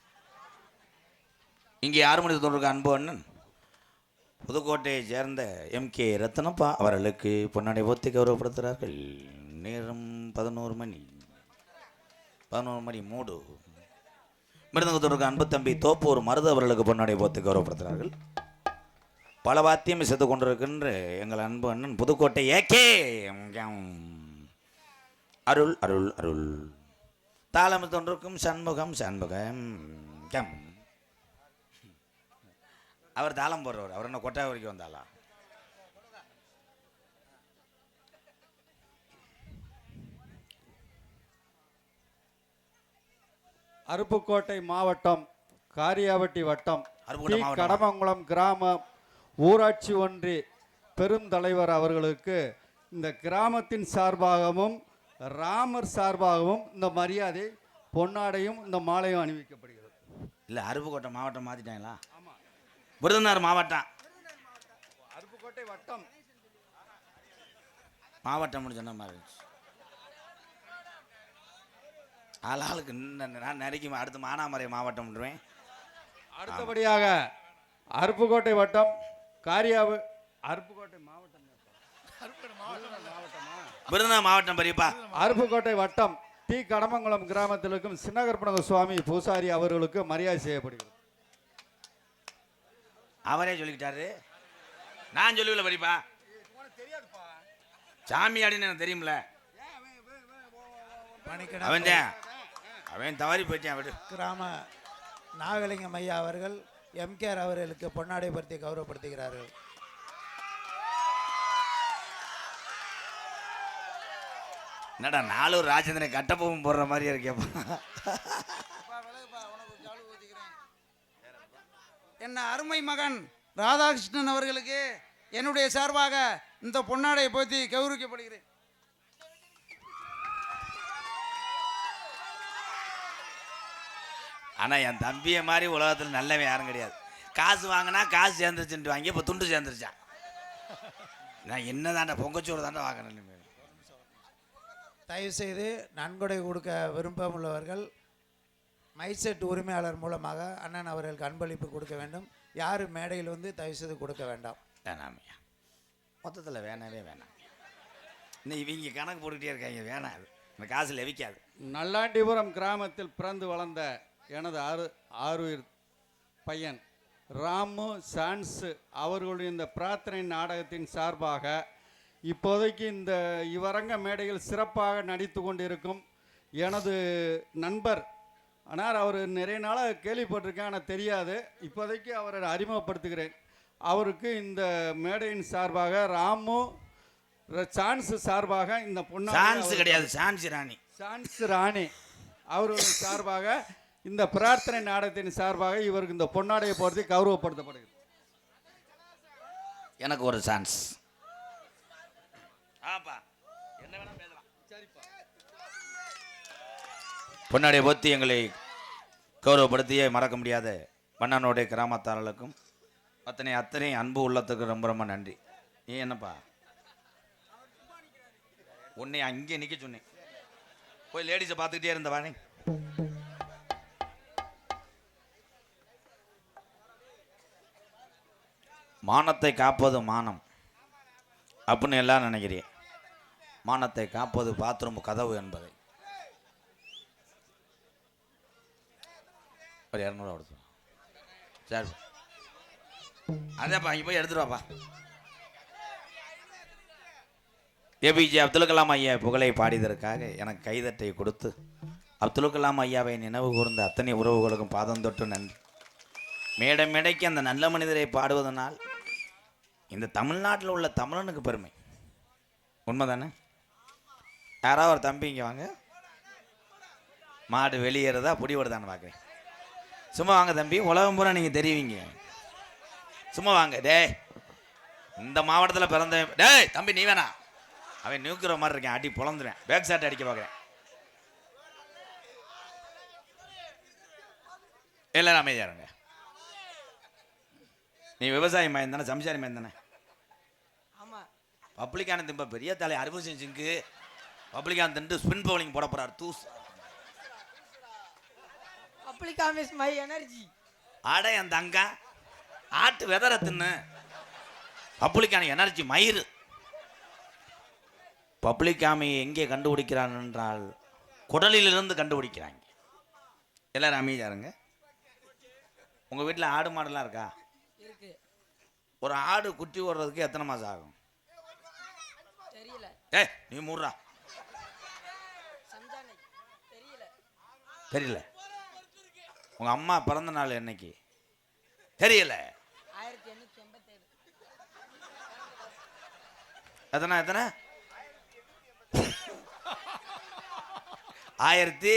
இங்கே 6 மணி தொண்டருக்கு அன்பு அண்ணன் புதுக்கோட்டையை சேர்ந்த MK ரத்னப்பா அவர்களுக்கு பொன்னாடை போத்தி கௌரவப்படுத்துகிறார்கள். நேரம் 11 மணி 3. மிருதங்கத்தோருக்கு அன்பு தம்பி தோப்பூர் மருது அவர்களுக்கு பொன்னாடை போத்தி கௌரவப்படுத்துகிறார்கள். பல வாத்தியம் இசைத்து கொண்டிருக்கின்ற எங்கள் அன்பு அண்ணன் புதுக்கோட்டை AK அருள் அருள் அருள். தாளம் தொன்றிருக்கும் சண்முகம் அவர் தாளம் போடுறவர். அவர் என்ன கொட்டாய் வரைக்கும் வந்தாளா? அருப்புக்கோட்டை மாவட்டம் காரியாவட்டி வட்டம் அருப்புக்கோட்டை மாவட்டம். கடமங்குளம் கிராமம் ஊராட்சி ஒன்றிய பெருந்தலைவர் அவர்களுக்கு இந்த கிராமத்தின் சார்பாகவும் ராமர் சார்பாகவும் இந்த மரியாதை பொன்னாடையும் இந்த மாலையும் அணிவிக்கப்படுகிறது. இல்லை, அருப்புக்கோட்டை மாவட்டம் மாற்றிட்டாங்களா? விருதுநகர் மாவட்டம். அருப்புக்கோட்டை வட்டம் மாவட்டம் சொன்ன மாதிரி இருந்துச்சு. ஆளாளுக்கு நான் நெருக்கி அடுத்து மானாமரை மாவட்டம். அடுத்தபடியாக அருப்புக்கோட்டை வட்டம் அருப்புக்கோட்டை மாவட்டம் விருதுநகர் மாவட்டம் பெரியப்பா. அருப்புக்கோட்டை வட்டம் கடமங்குளம் கிராமத்தில் இருக்கும் சின்னகற்பனக சுவாமி பூசாரி அவர்களுக்கு மரியாதை செய்யப்படுகிறது. அவரே சொல்லிக்கிட்டாரு, நான் சொல்லல பெரியப்பா. சாமி அப்படின்னு எனக்கு தெரியும்ல. அவன் தவறி போயிட்டான். விடு. கிராம நாகலிங்கம் ஐயா அவர்கள் MKR அவர்களுக்கு பொன்னாடை படுத்தி கௌரவப்படுத்துகிறார்கள். என்னடா நாலூர் ராஜேந்திரன் கட்டப்பவும் போடுற மாதிரியே இருக்கேப்பா. என்ன அருமை மகன் ராதாகிருஷ்ணன் அவர்களுக்கு என்னுடைய சார்பாக இந்த பொன்னாடையை போத்தி கௌரவிக்கப்படுகிறேன். ஆனால் என் தம்பியை மாதிரி உலகத்தில் நல்லவன் யாரும் கிடையாது. காசு வாங்கினா காசு சேர்ந்துருச்சுட்டு வாங்கி இப்போ துண்டு சேர்ந்துருச்சான். நான் என்ன தாண்டா பொங்கச்சோறு தாண்டா வாங்கினேன். தயவுசெய்து நன்கொடை கொடுக்க விருப்பமுள்ளவர்கள் மைசெட் உரிமையாளர் மூலமாக அண்ணன் அவர்களுக்கு அன்பளிப்பு கொடுக்க வேண்டும். யாரும் மேடையில் வந்து தயவுசெய்து கொடுக்க வேண்டாம். வேணாமையா, மொத்தத்தில் வேணவே வேணாம். இன்னும் இவங்க கணக்கு போட்டுக்கிட்டே இருக்காங்க. வேணாம், அது இந்த காசு லெவிக்காது. நல்லாண்டிபுரம் கிராமத்தில் பிறந்து வளர்ந்த எனது ஆறுயிர் பையன் ராமு சான்ஸ் அவர்களுடைய இந்த பிரார்த்தனை நாடகத்தின் சார்பாக இப்போதைக்கு இந்த இவரங்க மேடையில் சிறப்பாக நடித்து கொண்டிருக்கும் எனது நண்பர். ஆனால் அவர் நிறைய நாளாக கேள்விப்பட்டிருக்கேன், ஆனால் தெரியாது. இப்போதைக்கு அவரை அறிமுகப்படுத்துகிறேன். அவருக்கு இந்த மேடையின் சார்பாக ராமு சான்ஸ் சார்பாக இந்த சான்ஸ் கிடையாது, சான்ஸ் ராணி அவர்கள் சார்பாக இந்த பிரார்த்தனை நாடகத்தின் சார்பாக இவருக்கு இந்த பொன்னாடையை பொறுத்து கௌரவப்படுத்தப்படுகிறது. எனக்கு ஒரு சான்ஸ். பொன்னாடியை பொத்தி எங்களை கௌரவப்படுத்தியே மறக்க முடியாத மன்னனுடைய கிராமத்தாரர்களுக்கும் அத்தனை அன்பு உள்ளத்துக்கு ரொம்ப ரொம்ப நன்றி. நீ என்னப்பா உன்னை அங்கே நிற்க சொன்னேன், போய் லேடிஸை பார்த்துக்கிட்டே இருந்தவானே. மானத்தை காப்பது மானம் அப்படின்னு எல்லாம் நினைக்கிறேன். மானத்தை காப்பது பாத்ரூம் கதவு என்பதை ஒரு 200 கொடுத்து சரி. அதேப்பா இங்கே போய் எடுத்துருவாப்பா. APJ அப்துல் கலாம் ஐயா புகழை பாடியதற்காக எனக்கு கைதட்டை கொடுத்து அப்துல் கலாம் ஐயாவை நினைவு கூர்ந்த அத்தனை உறவுகளுக்கும் பாதம் தொட்டு நன்றி. மேடைக்கு அந்த நல்ல மனிதரை பாடுவதனால் இந்த தமிழ்நாட்டில் உள்ள தமிழனுக்கு பெருமை. உண்மைதானே? யாராவது ஒரு தம்பி இங்கே வாங்க. மாடு வெளியேறதா புடிவடுதான்னு பார்க்குறேன். சும்மா வாங்க தம்பி, உலகம் பூரா நீங்கள் தெரிவிங்க. சும்மா வாங்க. இந்த மாவட்டத்தில் பிறந்த தம்பி நீ வேணா, அவன் நியூக்கிற மாதிரி இருக்கேன், அடி பொழந்துருவேன், பேக் ஷாட் அடிக்க பார்க்குறேன். எல்லாரும் அமைதியா இருங்க. நீ விவசாயி மயம் தானே, சம்சாரி மயம் தானே? ஆமாம். பப்ளிக்கான திம்ப பெரிய தலை 60 பப்ளிக்கான திண்டு ஸ்பின் பவுலிங் போட போறார். தூஸ் பப்ளிக் ஆஃபீஸ் மை எனர்ஜி. ஆட என் தங்க ஆட்டு வெதற தின்னு பப்ளிக்கான எனர்ஜி மயிறு. பப்ளிக்காமை எங்கே கண்டுபிடிக்கிறான் என்றால் குடலிலிருந்து கண்டுபிடிக்கிறாங்க. எல்லாரும் அமைதியா இருங்க. உங்க வீட்டில் ஆடு மாடெல்லாம் இருக்கா? இருக்கு. ஒரு ஆடு குட்டி ஓடுறதுக்கு எத்தனை மாசம் ஆகும்? தெரியல. ஏய் நீ மூடுறா. சம்ஜானை தெரியல. தெரியல. உங்க அம்மா பிறந்த நாள் என்னைக்கு? தெரியல. 1887. எத்தனை எத்தனை? 1000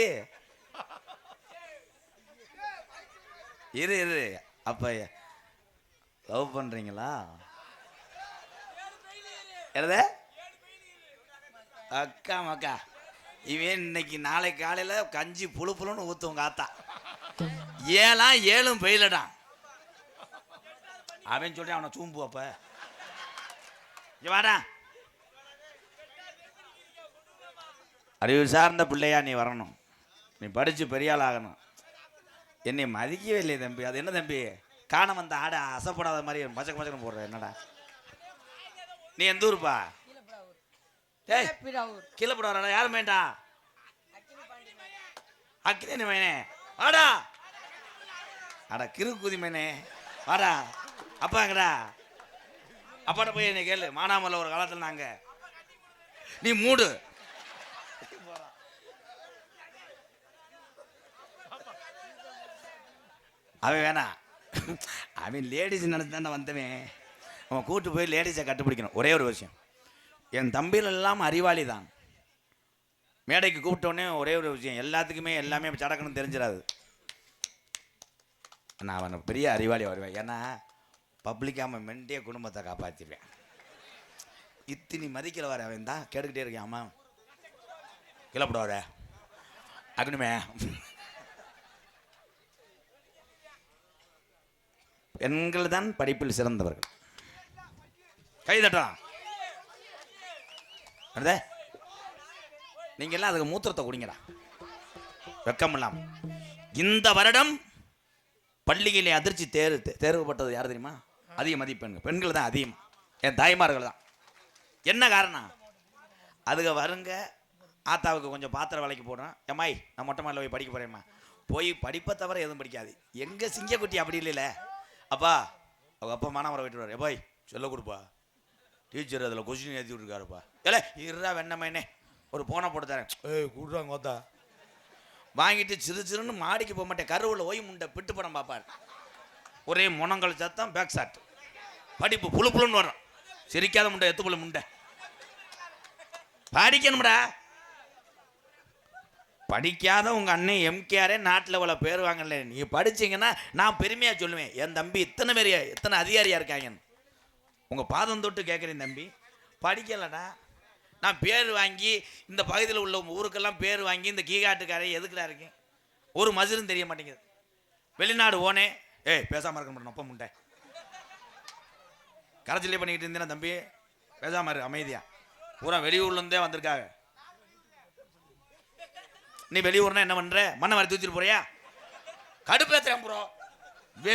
இரு இரு. அப்ப லவ் பண்றீங்களா? என்னது? அக்கா மக்கா இவன் இன்னைக்கு நாளை காலையில கஞ்சி புழு புழுன்னு ஊத்துவோங்க ஆத்தா. 7 பெயிலடா அவன் சொல்றேன். அவனை சூம்பு அப்ப வாடா. அறிவு சார்ந்த பிள்ளையா நீ வரணும். நீ படிச்சு பெரிய ஆள் ஆகணும். என்னை மதிக்கவே இல்லை தம்பி. அது என்ன தம்பி காண வந்த ஆடை அசைப்படாத மாதிரி மச்சக்க மச்சக்கன்னு போடுற என்னடா? நீ எந்த ஊருப்பா? ஏய் கீழே போடுவாரா? யாரும் வேண்டா அக்கினி மேனே வாடா. அடா கிறுக்குதி மேனே வாடா. அப்பாங்கடா அப்பாட்ட போய் என்னை கேளு. மானாமல்ல ஒரு காலத்தில் நாங்க நீ மூடு. அவன் வேணாம். அவன் லேடிஸ் நினைச்சு தானே வந்தவன். அவன் கூட்டு போய் லேடிஸை கண்டுபிடிக்கணும். ஒரே ஒரு விஷயம், என் தம்பிகள் எல்லாம் அறிவாளி தான். மேடைக்கு கூப்பிட்டோடனே ஒரே ஒரு விஷயம், எல்லாத்துக்குமே எல்லாமே சடக்குன்னு தெரிஞ்சிடாது. நான் அவனை பெரிய அறிவாளி வருவேன். ஏன்னா பப்ளிக்காம மெண்டிய குடும்பத்தை காப்பாற்றிடுவேன். இத்தினி மதிக்கல வர அவன் தான் கேட்டுக்கிட்டே இருக்கேன். அம்மா கிளப்பிடாத அக்கணுமே. பெண்கள் தான் படிப்பில் சிறந்தவர்கள். கைதட்டலாம். நீங்க எல்லாம் அதுக்கு மூத்திரத்தை குடிங்கடா வெக்கம் இல்லாம. இந்த வருடம் பள்ளியிலே அதிர்ச்சி தேர்வுப்பட்டது யார் தெரியுமா? அதிக மதிப்பெண்கள் பெண்கள் தான் அதிகம். என் தாய்மார்கள் தான். என்ன காரணம்? அதுக்கு வருங்க ஆத்தாவுக்கு கொஞ்சம் பாத்திர வேலைக்கு போடுறேன். எம்மாய் நான் மொட்டை மாடியில் போய் படிக்க போறேம்மா. போய் படிப்பை தவிர எதுவும் படிக்காது. எங்க சிங்கக்குட்டி அப்படி இல்லைல்ல. அப்பா அவங்க அப்பா மாணவரை விட்டுருவார். போய் சொல்ல கொடுப்பா டீச்சர் அதில் கொஸ்டின் ஏற்றி விட்டுருக்காருப்பா. இல்லை இருறா வெண்ணமைனே ஒரு போனை போட்டு தரேன். ஏய் கூடுறாங்க ஓத்தா வாங்கிட்டு சிறு சிறுன்னு மாடிக்கு போக மாட்டேன். கருவில் ஓய் முண்டை பிட்டு படம் பார்ப்பார். ஒரே முனங்கள் சத்தம் பேக் ஷாட். படிப்பு புழு புழுன்னு வரும். சிரிக்காத முண்டை எத்து புழு முண்டை. படிக்கணும்டா. படிக்காத உங்கள் அண்ணன் எம்கேஆரே நாட்டில் இவ்வளோ பேர் வாங்கல. நீ படிச்சிங்கன்னா நான் பெருமையாக சொல்லுவேன். என் தம்பி இத்தனை பேர் எத்தனை அதிகாரியாக இருக்காங்கன்னு. உங்கள் பாதம் தொட்டு கேட்குறேன் தம்பி. படிக்கலடா. நான் பேர் வாங்கி இந்த பகுதியில் உள்ள ஊருக்கெல்லாம் பேர் வாங்கி இந்த கீகாட்டுக்காரை எதுக்குடா இருக்கேன். ஒரு மதுரும் தெரிய மாட்டேங்குது. வெளிநாடு ஓனே ஏய் பேசாமல் இருக்க மாட்டேன். நொப்ப முண்டை கரைச்சலே பண்ணிக்கிட்டு இருந்தேன்னா தம்பி பேசாமல் இரு அமைதியா. பூரா வெளியூர்லேருந்தே வந்திருக்காங்க. நீ வெளியூர்னா என்ன பண்ற? மண்ணை வர தூச்சிட்டு போறியா? கடுப்பேத்துறேன் ப்ரோ.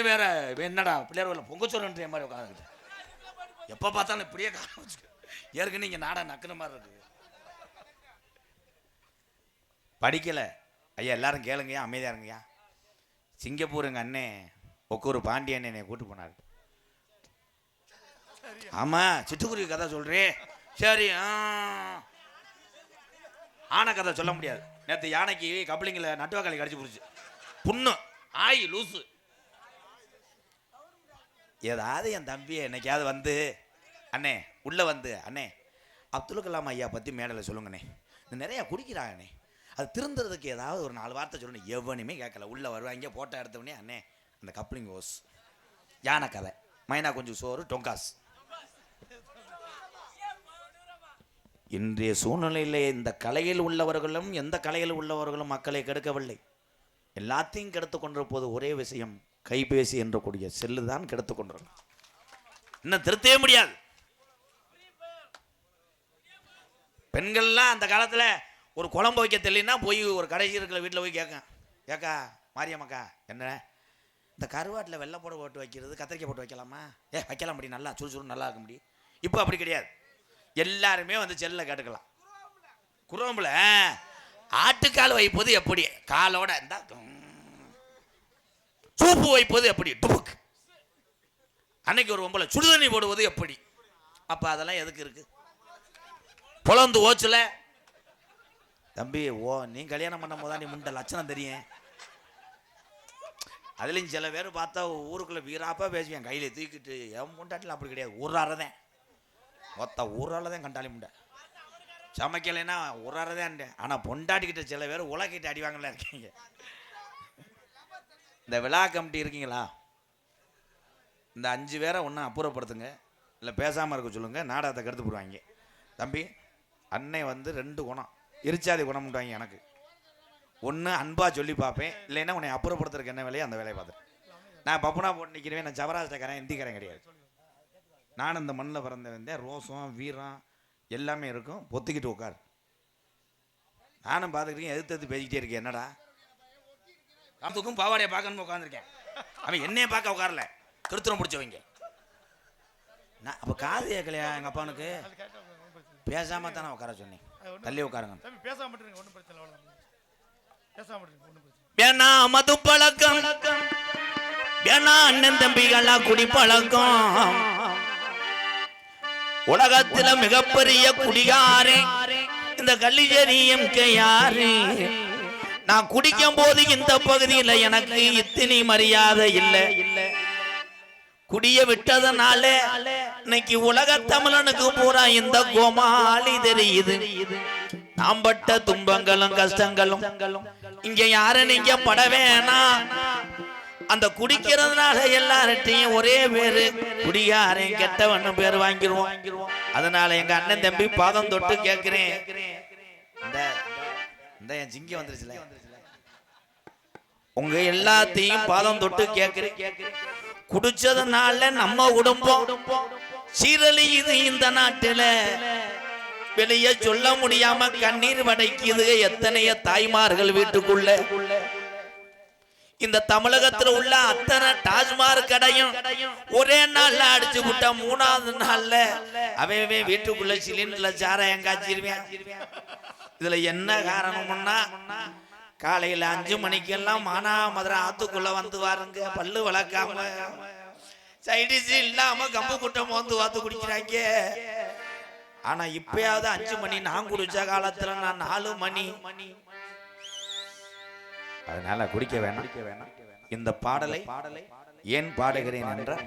வேற என்னடா பிள்ளையார் பொங்கச்சோறுன்ற மாதிரி உட்காந்துக்கிட்டு எப்போ பார்த்தாலும் இப்படியே காரணம் வச்சுக்க. ஏற்கனவே நீங்கள் நாடா நக்குன மாதிரி இருக்குது. படிக்கலை ஐயா. எல்லாரும் கேளுங்கய்யா அமைதியாக இருங்கய்யா. சிங்கப்பூர் எங்கள் அண்ணே ஒக்கூர் பாண்டியன் என்னை கூட்டு போனார். ஆமாம் சிட்டுக்குருவி கதை சொல்கிறேன். சரி ஆனை கதை சொல்ல முடியாது. நேற்று யானைக்கு கப்ளிங்கில் நட்டுவாக்காளி கடிச்சு போடுச்சு. புண்ணு ஆய் லூசு. ஏதாவது என் தம்பியை என்னைக்காவது வந்து அண்ணே உள்ளே வந்து அண்ணே அப்துல் கலாம் ஐயா பற்றி மேடையில் சொல்லுங்கண்ணே. இது நிறையா குடிக்கிறாங்கண்ணே. அது திருந்துறதுக்கு ஏதாவது ஒரு 4 வார்த்தை சொல்லணும். எவனுமே கேட்கல. உள்ளே வருவாங்க போட்டோ எடுத்தவொடனே அண்ணே அந்த கப்ளிங் ஓஸ் யானை கதை மைனா கொஞ்சம் சோறு டொங்காஸ். இன்றைய சூழ்நிலையில் இந்த கலையில் உள்ளவர்களும் எந்த கலையில் உள்ளவர்களும் மக்களை கெடுக்கவில்லை. எல்லாத்தையும் கெடுத்து கொண்டிருப்பது ஒரே விஷயம், கைபேசி என்ற கூடிய செல்லு தான் கெடுத்து கொண்டிருக்கும். இன்னும் திருத்தவே முடியாது. பெண்கள்லாம் அந்த காலத்தில் ஒரு குழம்பு வைக்க தெரியலனா போய் ஒரு கடைசி இருக்கிற வீட்டில் போய் கேட்க மாரியம்மக்கா என்ன இந்த கருவாட்டில் வெள்ளை போட்டு வைக்கிறது, கத்திரிக்காய் போட்டு வைக்கலாமா? வைக்கலாம் முடியும், நல்லா சுறுசுறு நல்லா இருக்க முடியும். இப்போ அப்படி கிடையாது, எல்லாருமே வந்து செல்லில் கேட்டுக்கலாம். குரோம்பில் ஆட்டுக்கால் வைப்பது எப்படி, காலோட இருந்தா சூப்பு வைப்பது எப்படி, டுபுக்கு. அன்னைக்கு ஒரு பொம்பளை சுடுதண்ணி போடுவது எப்படி. அப்போ அதெல்லாம் எதுக்கு இருக்கு? பொழந்து ஓச்சுல தம்பி, நீ கல்யாணம் பண்ணும் போதா நீ முண்ட லட்சணம் தெரியும். அதுலேயும் சில பேர் பார்த்தா ஊருக்குள்ளே வீராப்பா பேசுவேன், கையில் தூக்கிட்டு. என் முண்டாட்டில் அப்படி கிடையாது, ஊராரதேன் மொத்த ஊராலதான் கண்டாளி முண்டை. சமைக்கலைன்னா ஊராரதேன். ஆனால் பொண்டாட்டிக்கிட்ட சில பேர் உலகிட்ட அடிவாங்கலாம் இருக்கீங்க. இந்த விழா கமிட்டி இருக்கீங்களா, இந்த 5 பேரை ஒன்றும் அப்புறப்படுத்துங்க, இல்லை பேசாமல் இருக்க சொல்லுங்கள், நாடகத்தை கெடுத்து போடுவாங்க. தம்பி, அன்னை வந்து 2 குணம், எரிச்சாதி குணம்ட்டாங்க. எனக்கு ஒன்று அன்பாக சொல்லி பார்ப்பேன், இல்லைன்னா உன்னை அப்புறப்படுத்துறதுக்கு என்ன வேலையோ அந்த வேலையை பார்த்துட்டு. நான் பப்புனா போட்டு நிற்கிறேன், நான் ஜவராஜக்காரன், இந்திக்காரன் கிடையாது. நான் இந்த மண்ணில் பிறந்த வந்தேன், ரோசம் வீரம் எல்லாமே இருக்கும். பொத்திக்கிட்டு உட்கார். நானும் பார்த்துக்கிட்டேன், எதிர்த்து பேசிக்கிட்டே இருக்கேன். என்னடா காத்துக்கும் பாவாடையை பார்க்கணும்னு உட்காந்துருக்கேன். அவன் என்னையே பார்க்க உட்காரல, திருத்தரம் பிடிச்சவங்க. நான் அப்போ காது கேட்கலையா எங்கள் அப்பானுக்கு? பேசாம தானே உட்கார சொன்னேன், தள்ளி உட்காருங்க. வேணா மது பழக்கம், வேணா அண்ணன் தம்பிகளா குடி பழக்கம். உலகத்துல மிகப்பெரிய குடிகாரே இந்த கள்ளிஜரியம் யாரு. நான் குடிக்கும் போது இந்த பகுதியில் எனக்கு இத்தனை மரியாதை இல்லை. குடிய விட்டதனால இன்னைக்கு உலக தமிழனுக்கு பூரா இந்த கோமாளி தெரியுது. நாம் பட்ட துன்பங்களும் கஷ்டங்களும் இங்க யார நீங்க பட வேணாம். அந்த குடிக்கிறதுனால எல்லார்ட்டையும் ஒரே பேரு குடியாரையும் கெட்டவன்னு பேர் வாங்கிடுவோம். அதனால எங்க அண்ணன் தம்பி பாதம் தொட்டு கேட்கிறேன், இந்த என் ஜிங்கி வந்துருச்சுல, உங்க எல்லாத்தையும் பாதம் தொட்டு கேட்கிறேன். குடிச்சதுனால நம்ம குடும்பம் சீரழியுது. இந்த நாட்டுல வெளியே சொல்ல முடியாம கண்ணீர் வடைக்குது எத்தனைய தாய்மார்கள் வீட்டுக்குள்ள. இந்த தமிழகத்துல உள்ள அத்தனை டாஸ்மாக் கடையும் ஒரே நாள்ல அடிச்சு விட்டா 3ஆவது நாள்ல அவையவே வீட்டுக்குள்ள சிலிண்டர்ல சாராயம் காய்ச்சிருவேன். இதுல என்ன காரணம்னா, காலையில 5 மணிக்கெல்லாம் மானாமதுரை ஆத்துக்குள்ள வந்து வாருங்க, பல்லு வளர்க்காம சைடிஸ் இல்லாம கம்பு குட்டம் வந்து வாத்து குடிக்கிறாங்க. ஆனா இப்பயாவது 5 மணி, நான் குடிச்ச காலத்துல நான் 4 மணி. அதனால குடிக்க வேணாம். இந்த பாடலை ஏன் பாடுகிறேன் என்றால்,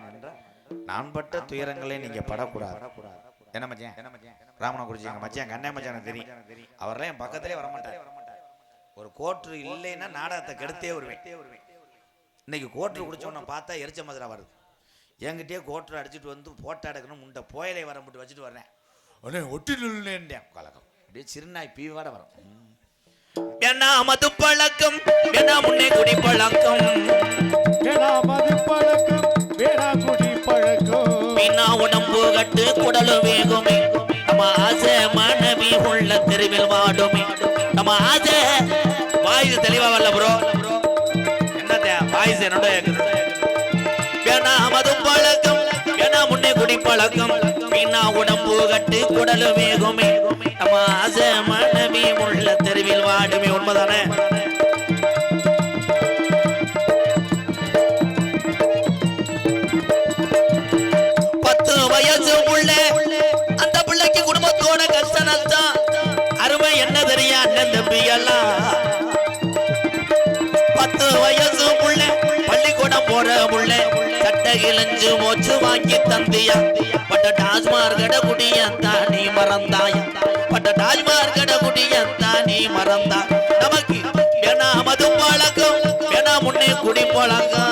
நான் பட்ட துயரங்களை நீங்க படக்கூடாது. என்ன மச்சான், ராமனை குறிச்சி எங்க மச்சான் கண்ணே மச்சான் தெரியும், அவரெல்லாம் என் பக்கத்திலே வரமாட்டார். ஒரு கோட்ரு இல்லைன்னா நாடகத்தை கெடுத்தே வருவேன். இன்னைக்கு கோட்ரு குடிச்சோன்னு பார்த்தா எரிச்ச மதுரா வருது. என்கிட்டயே கோட்ரு அடிச்சுட்டு வந்து போட்டோ எடுக்கணும், முண்டை புயலை வர மட்டும் வச்சுட்டு வரேன். உடனே ஒட்டிலேன் கலக்கம், அப்படியே சிறுநாய் பீவாட வரும். வேணா மது பழக்கம், வேணா முன்னே குடி பழக்கம், வேணா மது பழக்கம், வேணா குடி பழக்கம். வீணா உடம்பு கட்டு குடலு வேகுமே, நம்ம ஆசை மனைவி உள்ள தெருவில் வாடுமே. நம்ம ஆசை வாய்ஸ் தெளிவா வரல ப்ரோ, என்னத்த வாய்ஸ் என்னோட இருக்குது. வேணா மது பழக்கம், வேணா முன்னே குடி பழக்கம், வீணா உடம்பு கட்டு குடலு வேகுமே. நம்ம ஆசை மனைவி உள்ள தெருவில் வாடுமே. உண்மைதானே? வயசு புள்ள, அந்த பிள்ளைக்கு குடும்பத்தோட கஷ்ட நஷ்டம் அருமை என்ன தெரியும் அண்ணன் தம்பி எல்லாம். 10 வயசு புள்ள, பள்ளிக்கூடம் போற புள்ள, சட்டை கிழிஞ்சு மோச்சு வாங்கி தந்தியா. பட்ட டாஸ்மாக் கட குடியத்தா நீ மறந்தாயா, பட்ட டாஸ்மாக் கட குடியத்தா நீ மறந்தா. நமக்கு வேணா மது பழக்கம், வேணா முன்னே குடி பழக்கம்.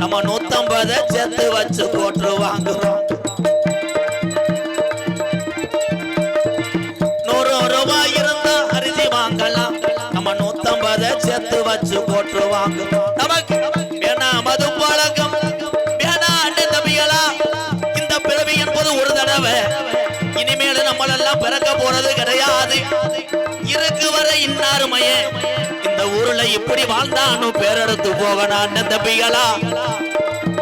நம்ம 150 சேர்த்து வச்சு கோட்ரு வாங்குறோம். 100 ரூபாய் இருந்தா அரிசி வாங்கலாம். நம்ம 150 சேர்த்து வச்சு கோட்ரு வாங்குறோம். நமக்கு வேணா மது பழக்கம், வேணா அண்ணன் தம்பிகளா தடவை இனிமேல் நம்மளெல்லாம் பிறக்க போறது கிடையாது. இருக்கு வர இன்னாருமையே இந்த ஊர்ல இப்படி வாழ்ந்தானு பேரெடுத்து போகணும். அண்ணன் தம்பிகளா,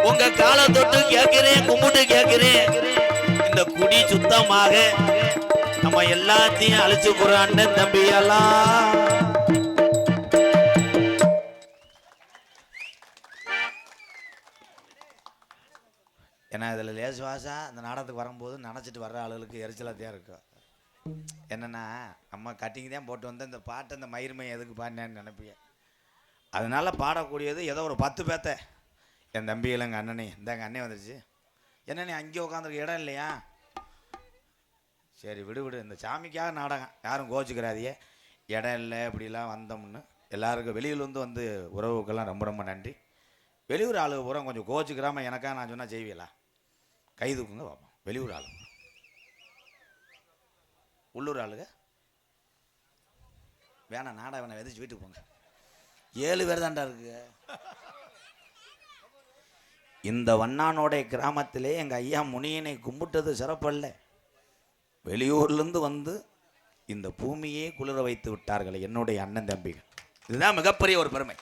உங்க காலை தொட்டு கேட்கிறேன், கும்பிட்டு கேட்கிறேன், இந்த குடி சுத்தமாக நம்ம எல்லாத்தையும் அழிச்சு போறோம். அண்ணன் தம்பிகளா, ஏன்னா இதில் லேசுவாசா இந்த நாடகத்துக்கு வரும்போது நினச்சிட்டு வர்ற ஆளுகளுக்கு எரிச்சலாத்தையாக இருக்கும். என்னென்னா நம்ம கட்டிங் தான் போட்டு வந்து இந்த பாட்டை இந்த மயிர்மை எதுக்கு பாடினேன்னு நினைப்பீங்க. அதனால பாடக்கூடியது ஏதோ ஒரு 10 பேத்த என் தம்பிகள் எங்கள் அண்ணனே இந்த எங்கள் அண்ணே வந்துருச்சு. என்ன நீ அங்கே உட்காந்துருக்க இடம் இல்லையா? சரி விடு விடு, இந்த சாமிக்காக நாடகம், யாரும் கோச்சிக்கிறாதியே. இடம் இல்லை இப்படிலாம் வந்தோம்னு எல்லாருக்கும் வெளியூர்லேருந்து வந்து உறவுக்கெல்லாம் ரொம்ப ரொம்ப நன்றி. வெளியூர் ஆளுங்க பூரா கொஞ்சம் கோச்சிக்கிறாமல் எனக்காக நான் சொன்னால் செய்வீங்களா? கை தூக்குங்க பார்ப்போம். வெளியூர் ஆளுங்க, உள்ளூர் ஆளுங்க வேணாம், நாடா வேணாம், விதைச்சு வீட்டுக்கு போங்க. 7 பேர் தான்டா இருக்கு. இந்த வண்ணானோடைய கிராமத்திலே எங்கள் ஐயா முனியனை கும்பிட்டது சிறப்பல்ல, வெளியூர்லேருந்து வந்து இந்த பூமியே குளிர வைத்து விட்டார்கள் என்னுடைய அண்ணன் தம்பிகள். இதுதான் மிகப்பெரிய ஒரு பெருமை.